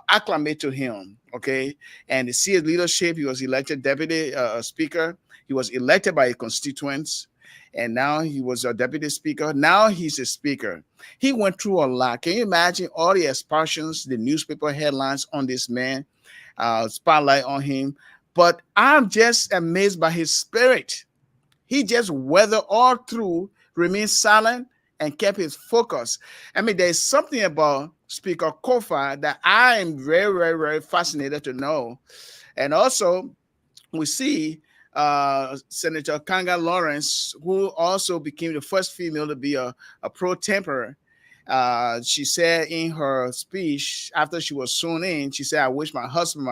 acclimate to him, okay? And to see his leadership, he was elected deputy speaker. He was elected by his constituents, and now he was a deputy speaker. Now he's a speaker. He went through a lot. Can you imagine all the expulsions, the newspaper headlines on this man, spotlight on him? But I'm just amazed by his spirit. He just weathered all through, remained silent, and kept his focus. I mean, there's something about Speaker Kofa that I am very, very, very fascinated to know. And also, we see Senator Kanga Lawrence, who also became the first female to be a pro temper. She said in her speech after she was sworn in, she said, "I wish my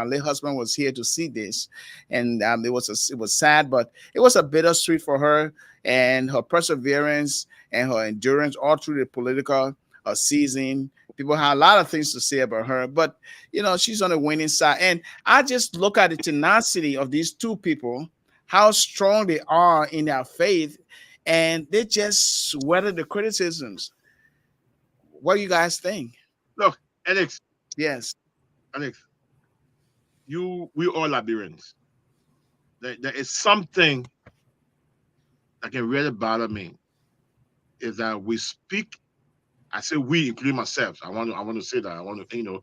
late husband was here to see this." And it was sad, but it was a bittersweet for her, and her perseverance and her endurance all through the political season. People have a lot of things to say about her, but you know, she's on the winning side. And I just look at the tenacity of these two people, how strong they are in their faith, and they just weather the criticisms. What do you guys think? Look, Alex. Yes. Alex, we all Liberians. There is something that can really bother me, is that we speak, I say we, including myself. I want to say that. I want to,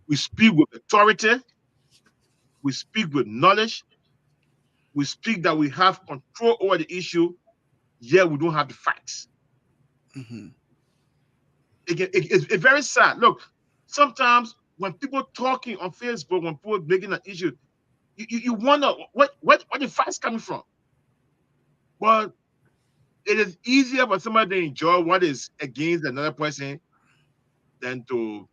we speak with authority. We speak with knowledge. We speak that we have control over the issue, yet we don't have the facts. Mm-hmm. It's very sad. Look, sometimes when people talking on Facebook, when people making an issue, you wonder what the facts coming from. But it is easier for somebody to enjoy what is against another person than to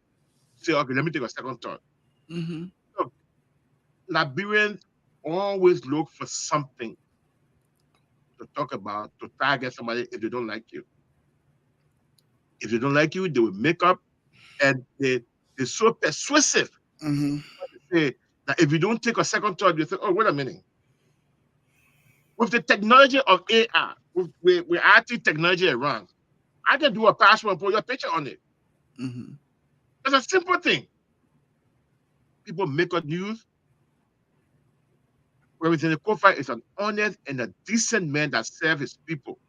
say, okay, let me take a second thought. Look, Liberians always look for something to talk about, to target somebody if they don't like you. If they don't like you, they will make up, and they're so persuasive. They say that if you don't take a second thought, you say, oh, wait a minute. With the technology of AI, with IT technology around, I can do a passport and put your picture on it. It's a simple thing. People make up news. Whereas in the Kofi is an honest and a decent man that serves his people.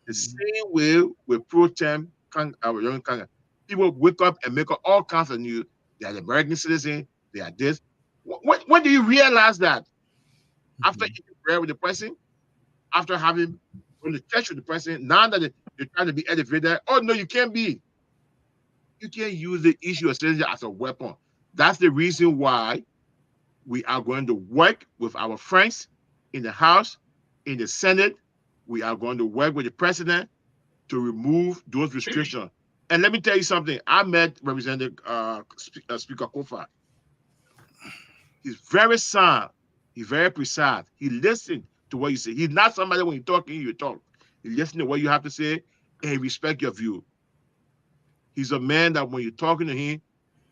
The same way with pro-tem our young Kanga. People wake up and make up all kinds of news. They are the American citizen. They are this. When do you realize that? After eating bread with the president, after having on the church with the president, now that they're trying to be elevated, oh no, you can't be. You can't use the issue of citizenship as a weapon. That's the reason why we are going to work with our friends in the House, in the Senate. We are going to work with the president to remove those restrictions. And let me tell you something. I met Representative Speaker Kofa. He's very sound. He's very precise. He listens to what you say. He's not somebody when you're talking, you talk. He listens to what you have to say and he respects your view. He's a man that when you're talking to him,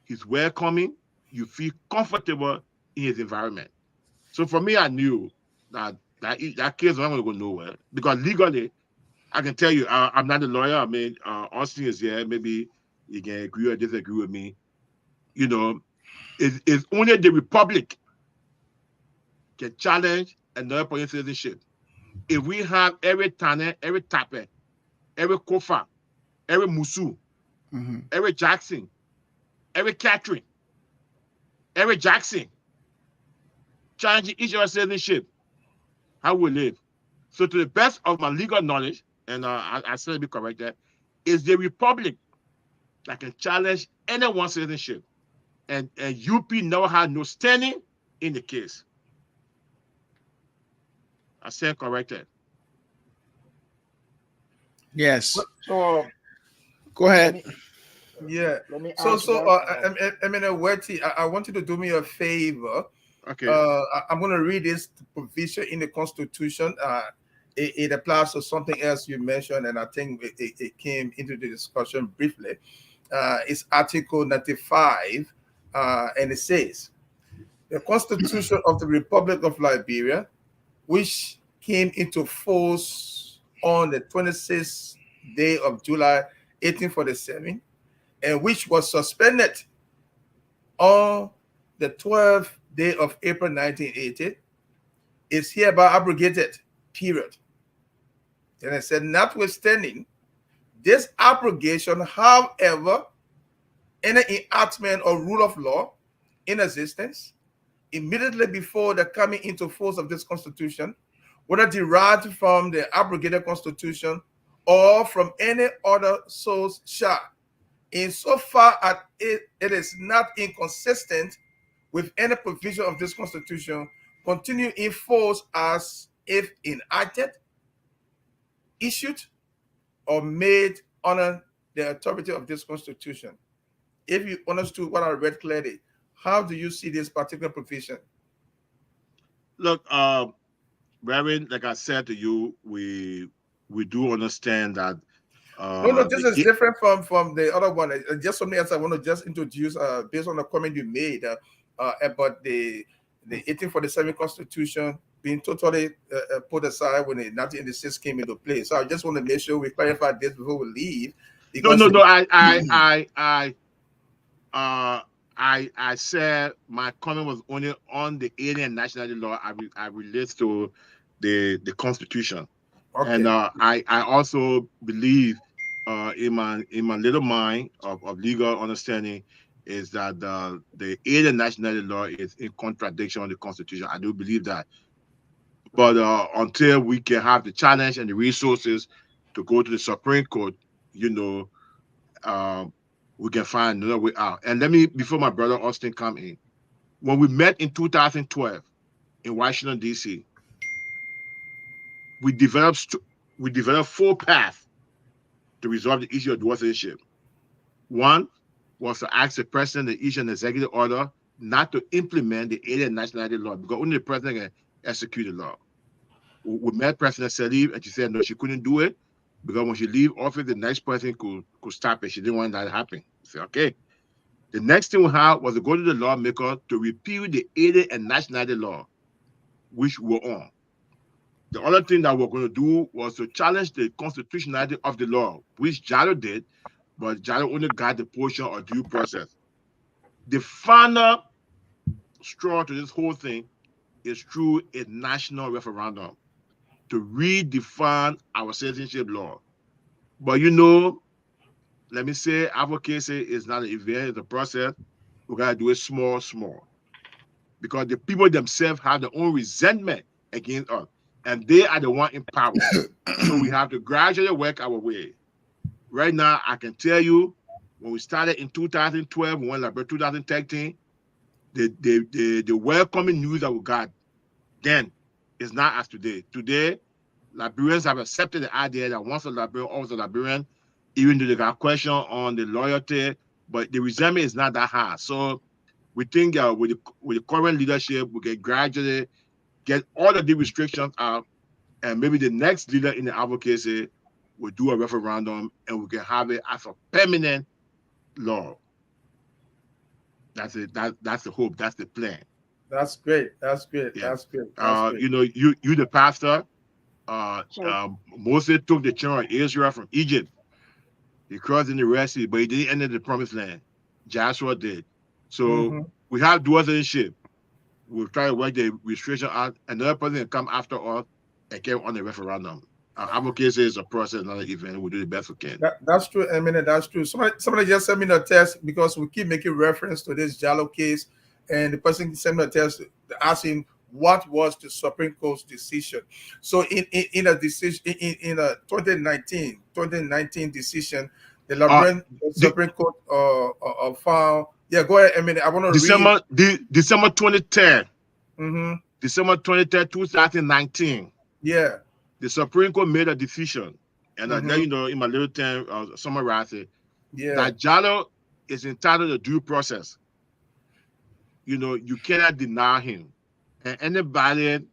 he's welcoming. You feel comfortable in his environment. So for me, I knew that case was not going to go nowhere because legally, I can tell you, I'm not a lawyer. I mean, Austin is here. Maybe you can agree or disagree with me. You know, it's only the Republic can challenge another person's citizenship. If we have every Tane, every Tape, every Kofa, every Musu, every Jackson, every Catherine, every Jackson, challenging each other's citizenship, how we live. So to the best of my legal knowledge, and I said to be corrected, is the Republic that can challenge anyone's citizenship. And UP never had no standing in the case. I stand corrected. Yes. So go ahead. Yeah. Let me So Wettee, I want you to do me a favor. Okay. I'm going to read this provision in the Constitution. It applies to something else you mentioned, and I think it came into the discussion briefly. It's Article 95, and it says, the Constitution of the Republic of Liberia, which came into force on the 26th day of July, 1847, and which was suspended on the 12th day of April, 1980, is hereby abrogated, period. And I said, notwithstanding this abrogation, however, any enactment or rule of law in existence immediately before the coming into force of this Constitution, whether derived from the abrogated Constitution or from any other source, shall, insofar as it is not inconsistent with any provision of this Constitution, continue in force as if enacted, issued, or made under the authority of this Constitution. If you understood what I read clearly, how do you see this particular provision? Look, Reverend, like I said to you, we do understand that. No, this is different from the other one. Just something else I want to just introduce based on the comment you made about the 1847 Constitution being totally put aside when the 1986 came into place. So I just want to make sure we clarify this before we leave. No. I said my comment was only on the alien nationality law. I relate to the Constitution, okay. And I also believe in my little mind of legal understanding is that the alien nationality law is in contradiction with the Constitution. I do believe that, but until we can have the challenge and the resources to go to the Supreme Court, you know. We can find another way out. And let me, before my brother Austin come in, when we met in 2012 in Washington, D.C., we developed 4 paths to resolve the issue of dual citizenship. 1, was to ask the president to issue an executive order not to implement the alien nationality law because only the president can execute the law. We met President Salif and she said no, she couldn't do it because when she leave office, the next person could stop it. She didn't want that to happen. I said, okay. The next thing we had was to go to the lawmaker to repeal the alien and nationality law, which we were on. The other thing that we were going to do was to challenge the constitutionality of the law, which Jallo did, but Jallo only got the portion of due process. The final straw to this whole thing is through a national referendum to redefine our citizenship law. But you know, let me say, advocacy is not an event, it's a process. We got to do it small, because the people themselves have their own resentment against us, and they are the one in power. So we have to gradually work our way. Right now, I can tell you, when we started in 2012, we went like 2013, the welcoming news that we got then is not as today. Today, Liberians have accepted the idea that once a Liberian, always a Liberian, even though they got question on the loyalty, but the resentment is not that high. So we think with the current leadership, we can gradually get all of the restrictions out, and maybe the next leader in the advocacy will do a referendum, and we can have it as a permanent law. That's it. That's the hope. That's the plan. That's great. That's great. Yeah. That's great. That's great. You know, you the pastor, Moses took the children of Israel from Egypt. He crossed in the Red Sea, but he didn't enter the promised land. Joshua did. So we have dual citizenship. We'll try to work the restriction out. Another person can come after us and carry on the referendum. Advocacy is a process, not an event. We'll do the best we can. That's true. I mean, that's true. Somebody just sent me a text because we keep making reference to this Jallo case, and the person sent me a text asking what was the Supreme Court's decision. So in a decision in a 2019 decision, the Liberian Supreme Court found. Yeah, go ahead. I mean, I want to read December 23rd. December 23rd, 2019. Yeah. The Supreme Court made a decision, and I let you know in my little time, summarize it. Yeah. That Jallo is entitled to due process. You know, you cannot deny him. And anybody,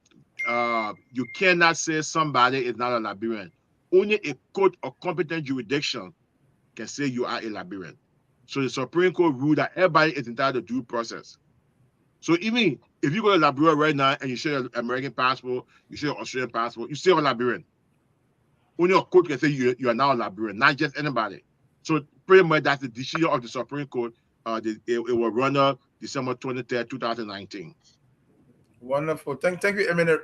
you cannot say somebody is not a Liberian. Only a court of competent jurisdiction can say you are a Liberian. So the Supreme Court ruled that everybody is entitled to due process. So even if you go to Liberia right now and you show your American passport, you show your Australian passport, you still a Liberian. Only a court can say you are now a Liberian, not just anybody. So pretty much that's the decision of the Supreme Court. It will run up December 23rd, 2019. Wonderful. Thank you, Emmanuel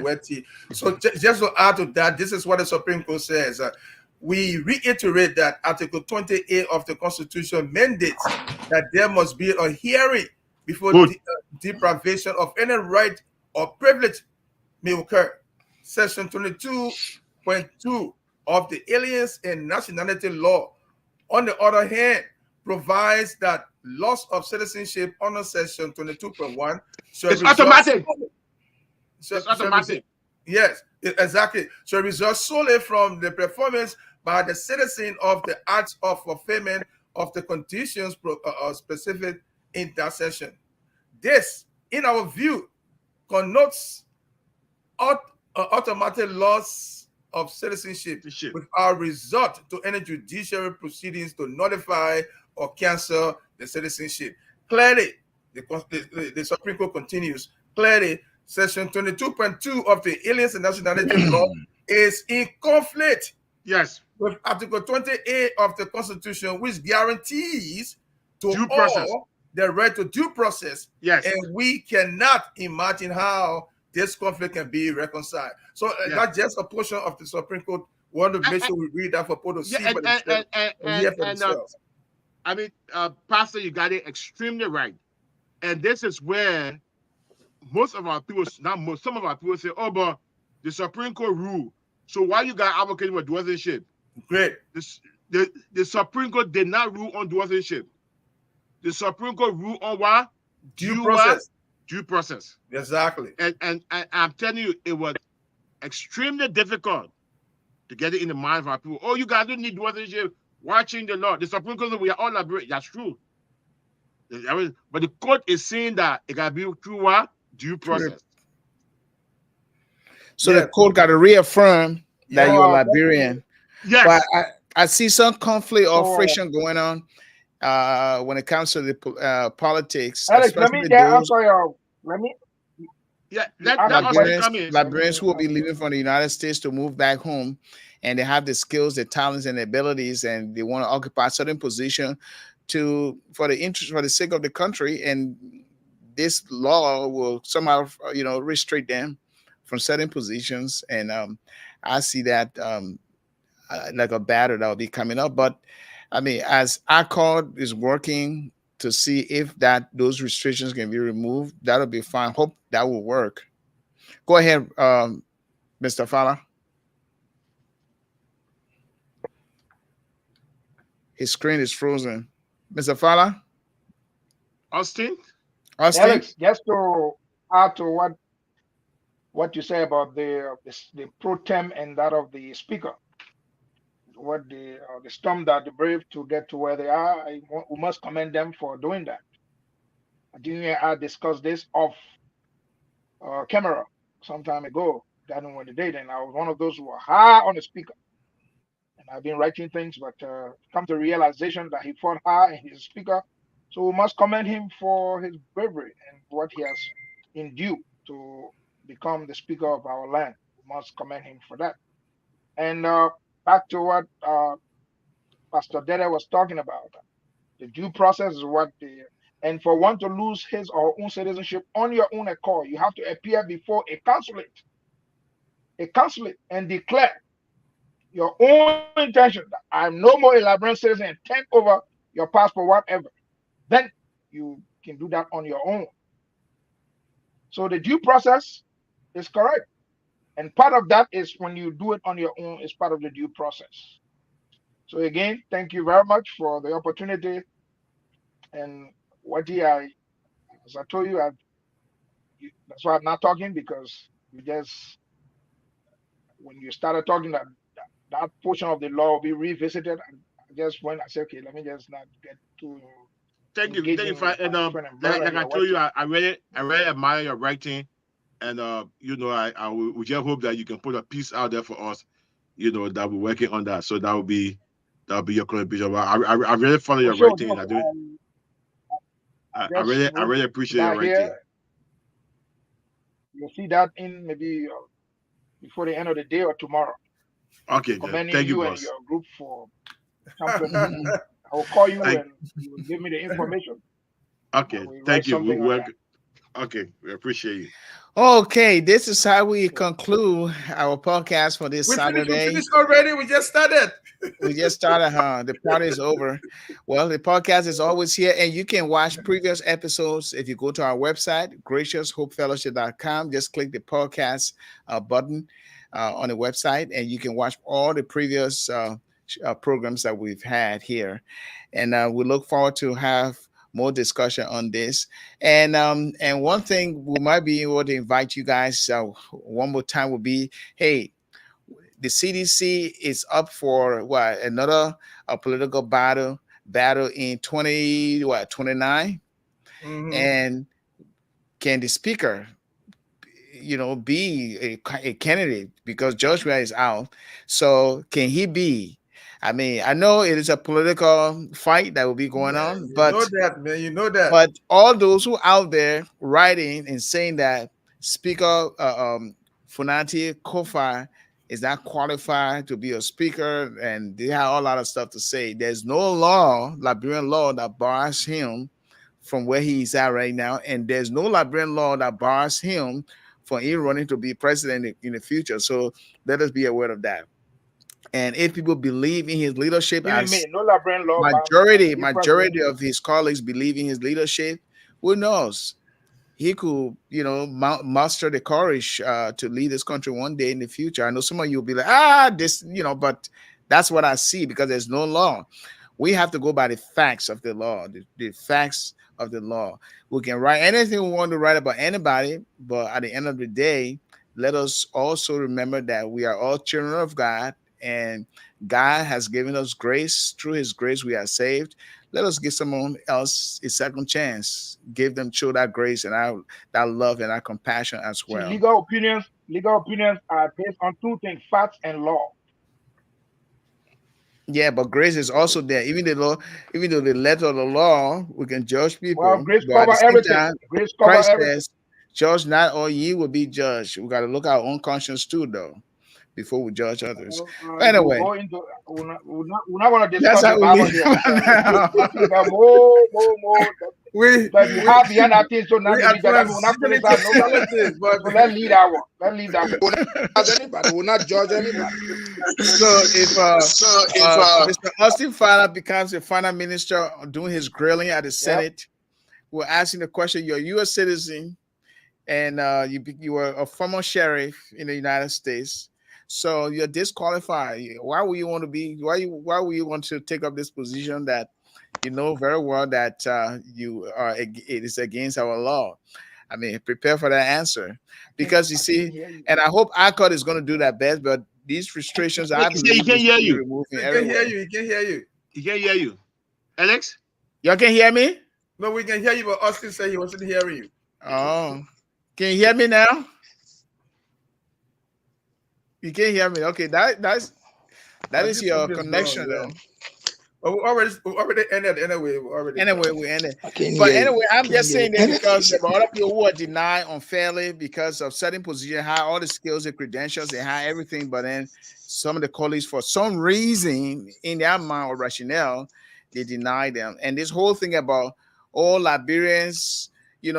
Wettee. So just to add to that, this is what the Supreme Court says. We reiterate that Article 28 of the Constitution mandates that there must be a hearing before deprivation of any right or privilege may occur. Section 22.2 of the Aliens and Nationality Law, on the other hand, provides that loss of citizenship under Section 22.1 it's automatic. It's automatic. Yes, exactly. So result solely from the performance by the citizen of the acts of fulfillment of the conditions specific in that section. This, in our view, connotes automatic loss of citizenship without resort to any judicial proceedings to notify or cancel the citizenship. Clearly, the Supreme Court continues, clearly, Section 22.2 of the Aliens and Nationality Law is in conflict with Article 28 of the Constitution, which guarantees to due process. All the right to due process. Yes. And we cannot imagine how this conflict can be reconciled. So that's just a portion of the Supreme Court. We want to make sure we read that for people to see for themselves and hear for themselves. I mean, Pastor, you got it extremely right. And this is where most of our people, some of our people say, oh, but the Supreme Court ruled. So why you got advocating for dual citizenship? Great. The Supreme Court did not rule on dual citizenship. The Supreme Court ruled on what? Due process. Due process. Exactly. And I'm telling you, it was extremely difficult to get it in the mind of our people. Oh, you guys don't need dual citizenship. watching the law. The Supreme Court, we are all Liberian. That's true. But the court is saying that it got to be through what? Due process. So the court got to reaffirm that you're Liberian. Yes. But I see some conflict or friction going on when it comes to the politics. Alex, let me Liberians who will be leaving from the United States to move back home, and they have the skills, the talents, and the abilities, and they want to occupy a certain position for the sake of the country, and this law will somehow restrict them from certain positions, and I see that like a battle that will be coming up. But I mean, as ACORD is working to see if those restrictions can be removed, that'll be fine. Hope that will work. Go ahead, Mr. Fallah. His screen is frozen. Mr. Fallah? Austin? Alex, just to add to what you say about the pro tem and that of the speaker, what the storm that the brave to get to where they are, we must commend them for doing that. I think I discussed this off camera some time ago, that when the date, and I was one of those who were high on the speaker. And I've been writing things, but come to realization that he fought high and he's a speaker. So we must commend him for his bravery and what he has endured to become the speaker of our land. We must commend him for that. And back to what Pastor Deddeh was talking about, the due process is and for one to lose his or her own citizenship on your own accord, you have to appear before a consulate, and declare your own intention that I'm no more a Liberian citizen and take over your passport, whatever. Then you can do that on your own. So the due process is correct. And part of that is when you do it on your own, is part of the due process. So again, thank you very much for the opportunity. And Wettee, as I told you, that's why I'm not talking, because when you started talking, that portion of the law will be revisited. And I said, okay, let me just not get too. Thank you. And like I told you, I really admire your writing, and I would just hope that you can put a piece out there for us, that we're working on that. So that'll be your contribution. I really follow your writing. I really appreciate your writing. You'll see that in maybe before the end of the day or tomorrow. Okay, thank you, boss. And your group for something. I will call you and you will give me the information. Okay, thank you. Okay, we appreciate you. Okay, this is how we conclude our podcast for this Saturday. We finished already. We just started. The party is over. Well, the podcast is always here, and you can watch previous episodes if you go to our website, gracioushopefellowship.com. Just click the podcast button on the website, and you can watch all the previous programs that we've had here. And we look forward to have more discussion on this. And one thing we might be able to invite you guys one more time would be, hey, the CDC is up for another political battle in 29. Mm-hmm. And can the speaker be a candidate, because Joshua is out? So can he be? I mean, I know it is a political fight that will be going on, but you know that. But all those who out there writing and saying that Speaker Funati Kofa is not qualified to be a speaker, and they have a lot of stuff to say. There's no law, Liberian law, that bars him from where he's at right now, and there's no Liberian law that bars him from even running to be president in the future. So let us be aware of that. And if people believe in his leadership, majority of his colleagues believe in his leadership, who knows? He could, muster the courage to lead this country one day in the future. I know some of you will be like, but that's what I see, because there's no law. We have to go by the facts of the law, the facts of the law. We can write anything we want to write about anybody, but at the end of the day, let us also remember that we are all children of God, and God has given us grace. Through his grace, we are saved. Let us give someone else a second chance. Give them, show that grace and that love and that compassion as See, well. legal opinions are based on two things: facts and law. Yeah, but grace is also there. Even the law, even though the letter of the law, we can judge Well, people, grace but at the cover same everything. time, Grace cover Christ everything. says, "Judge not, or ye will be judged." We got to look at our own conscience too, though, before we judge others. But We'll anyway, go into. We're not going to that's discuss the how we Bible live here because now. those things are more. we But we we have behind that thing, so not we to be that. I mean, we're advance not into criticize nobody. politics, but So let's leave that one. Let's leave that one. We'll not judge anybody. We'll not judge anybody. So if Mr. Austin Fallah becomes the final minister doing his grilling at the Yep. Senate, we're asking the question: you're a U.S. citizen, and you were a former sheriff in the United States, so you're disqualified. Why would you want to be? Why would you want to take up this position that you know very well that it is against our law? I mean, prepare for that answer, because you I can't see, hear you. and I hope ACOT is going to do that best, but these restrictions, I He believe, can't is hear to be you. removing we can hear everywhere. you. He can hear you. He can't hear you. Alex? Y'all can hear me? No, we can hear you, but Austin said he wasn't hearing you. Oh, can you hear me now? You can hear me. Okay, that is This your something is wrong, connection, yeah. though. But we already ended anyway. We already Anyway, we ended. I can't But hear you. anyway, I'm Can't just hear saying you. that because there are other people who are denied unfairly because of certain position, high all the skills and credentials, they high everything, but then some of the colleagues, for some reason in their mind or rationale, they deny them. And this whole thing about all Liberians,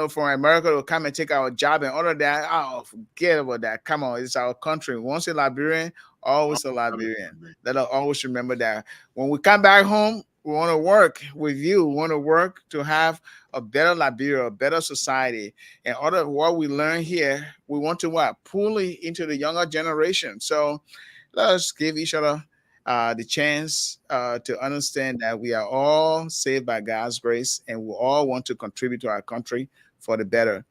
from America will come and take our job and all of that. Oh, forget about that. Come on, it's our country. Once a Liberian, always a Liberian. Let us always remember that. When we come back home, we want to work with you. We want to work to have a better Liberia, a better society. And other what we learn here, we want to pull it into the younger generation. So let us give each other the chance to understand that we are all saved by God's grace, and we all want to contribute to our country for the better.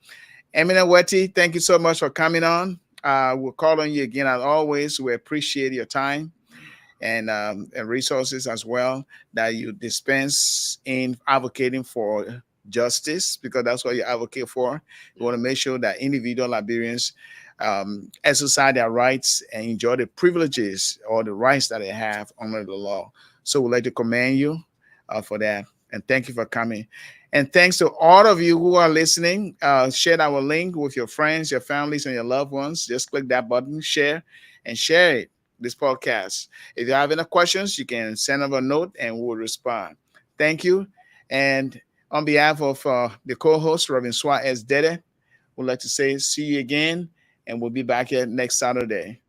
Emmanuel, Wettee, thank you so much for coming on. We'll call on you again as always. We appreciate your time and resources as well that you dispense in advocating for justice, because that's what you advocate for. You want to make sure that individual Liberians exercise their rights and enjoy the privileges or the rights that they have under the law. So we'd like to commend you for that. And thank you for coming. And thanks to all of you who are listening. Share our link with your friends, your families, and your loved ones. Just click that button, share, and share it, this podcast. If you have any questions, you can send us a note and we'll respond. Thank you. And on behalf of the co-host, Redd and Suah S, Deddeh, we'd like to say see you again, and we'll be back here next Saturday.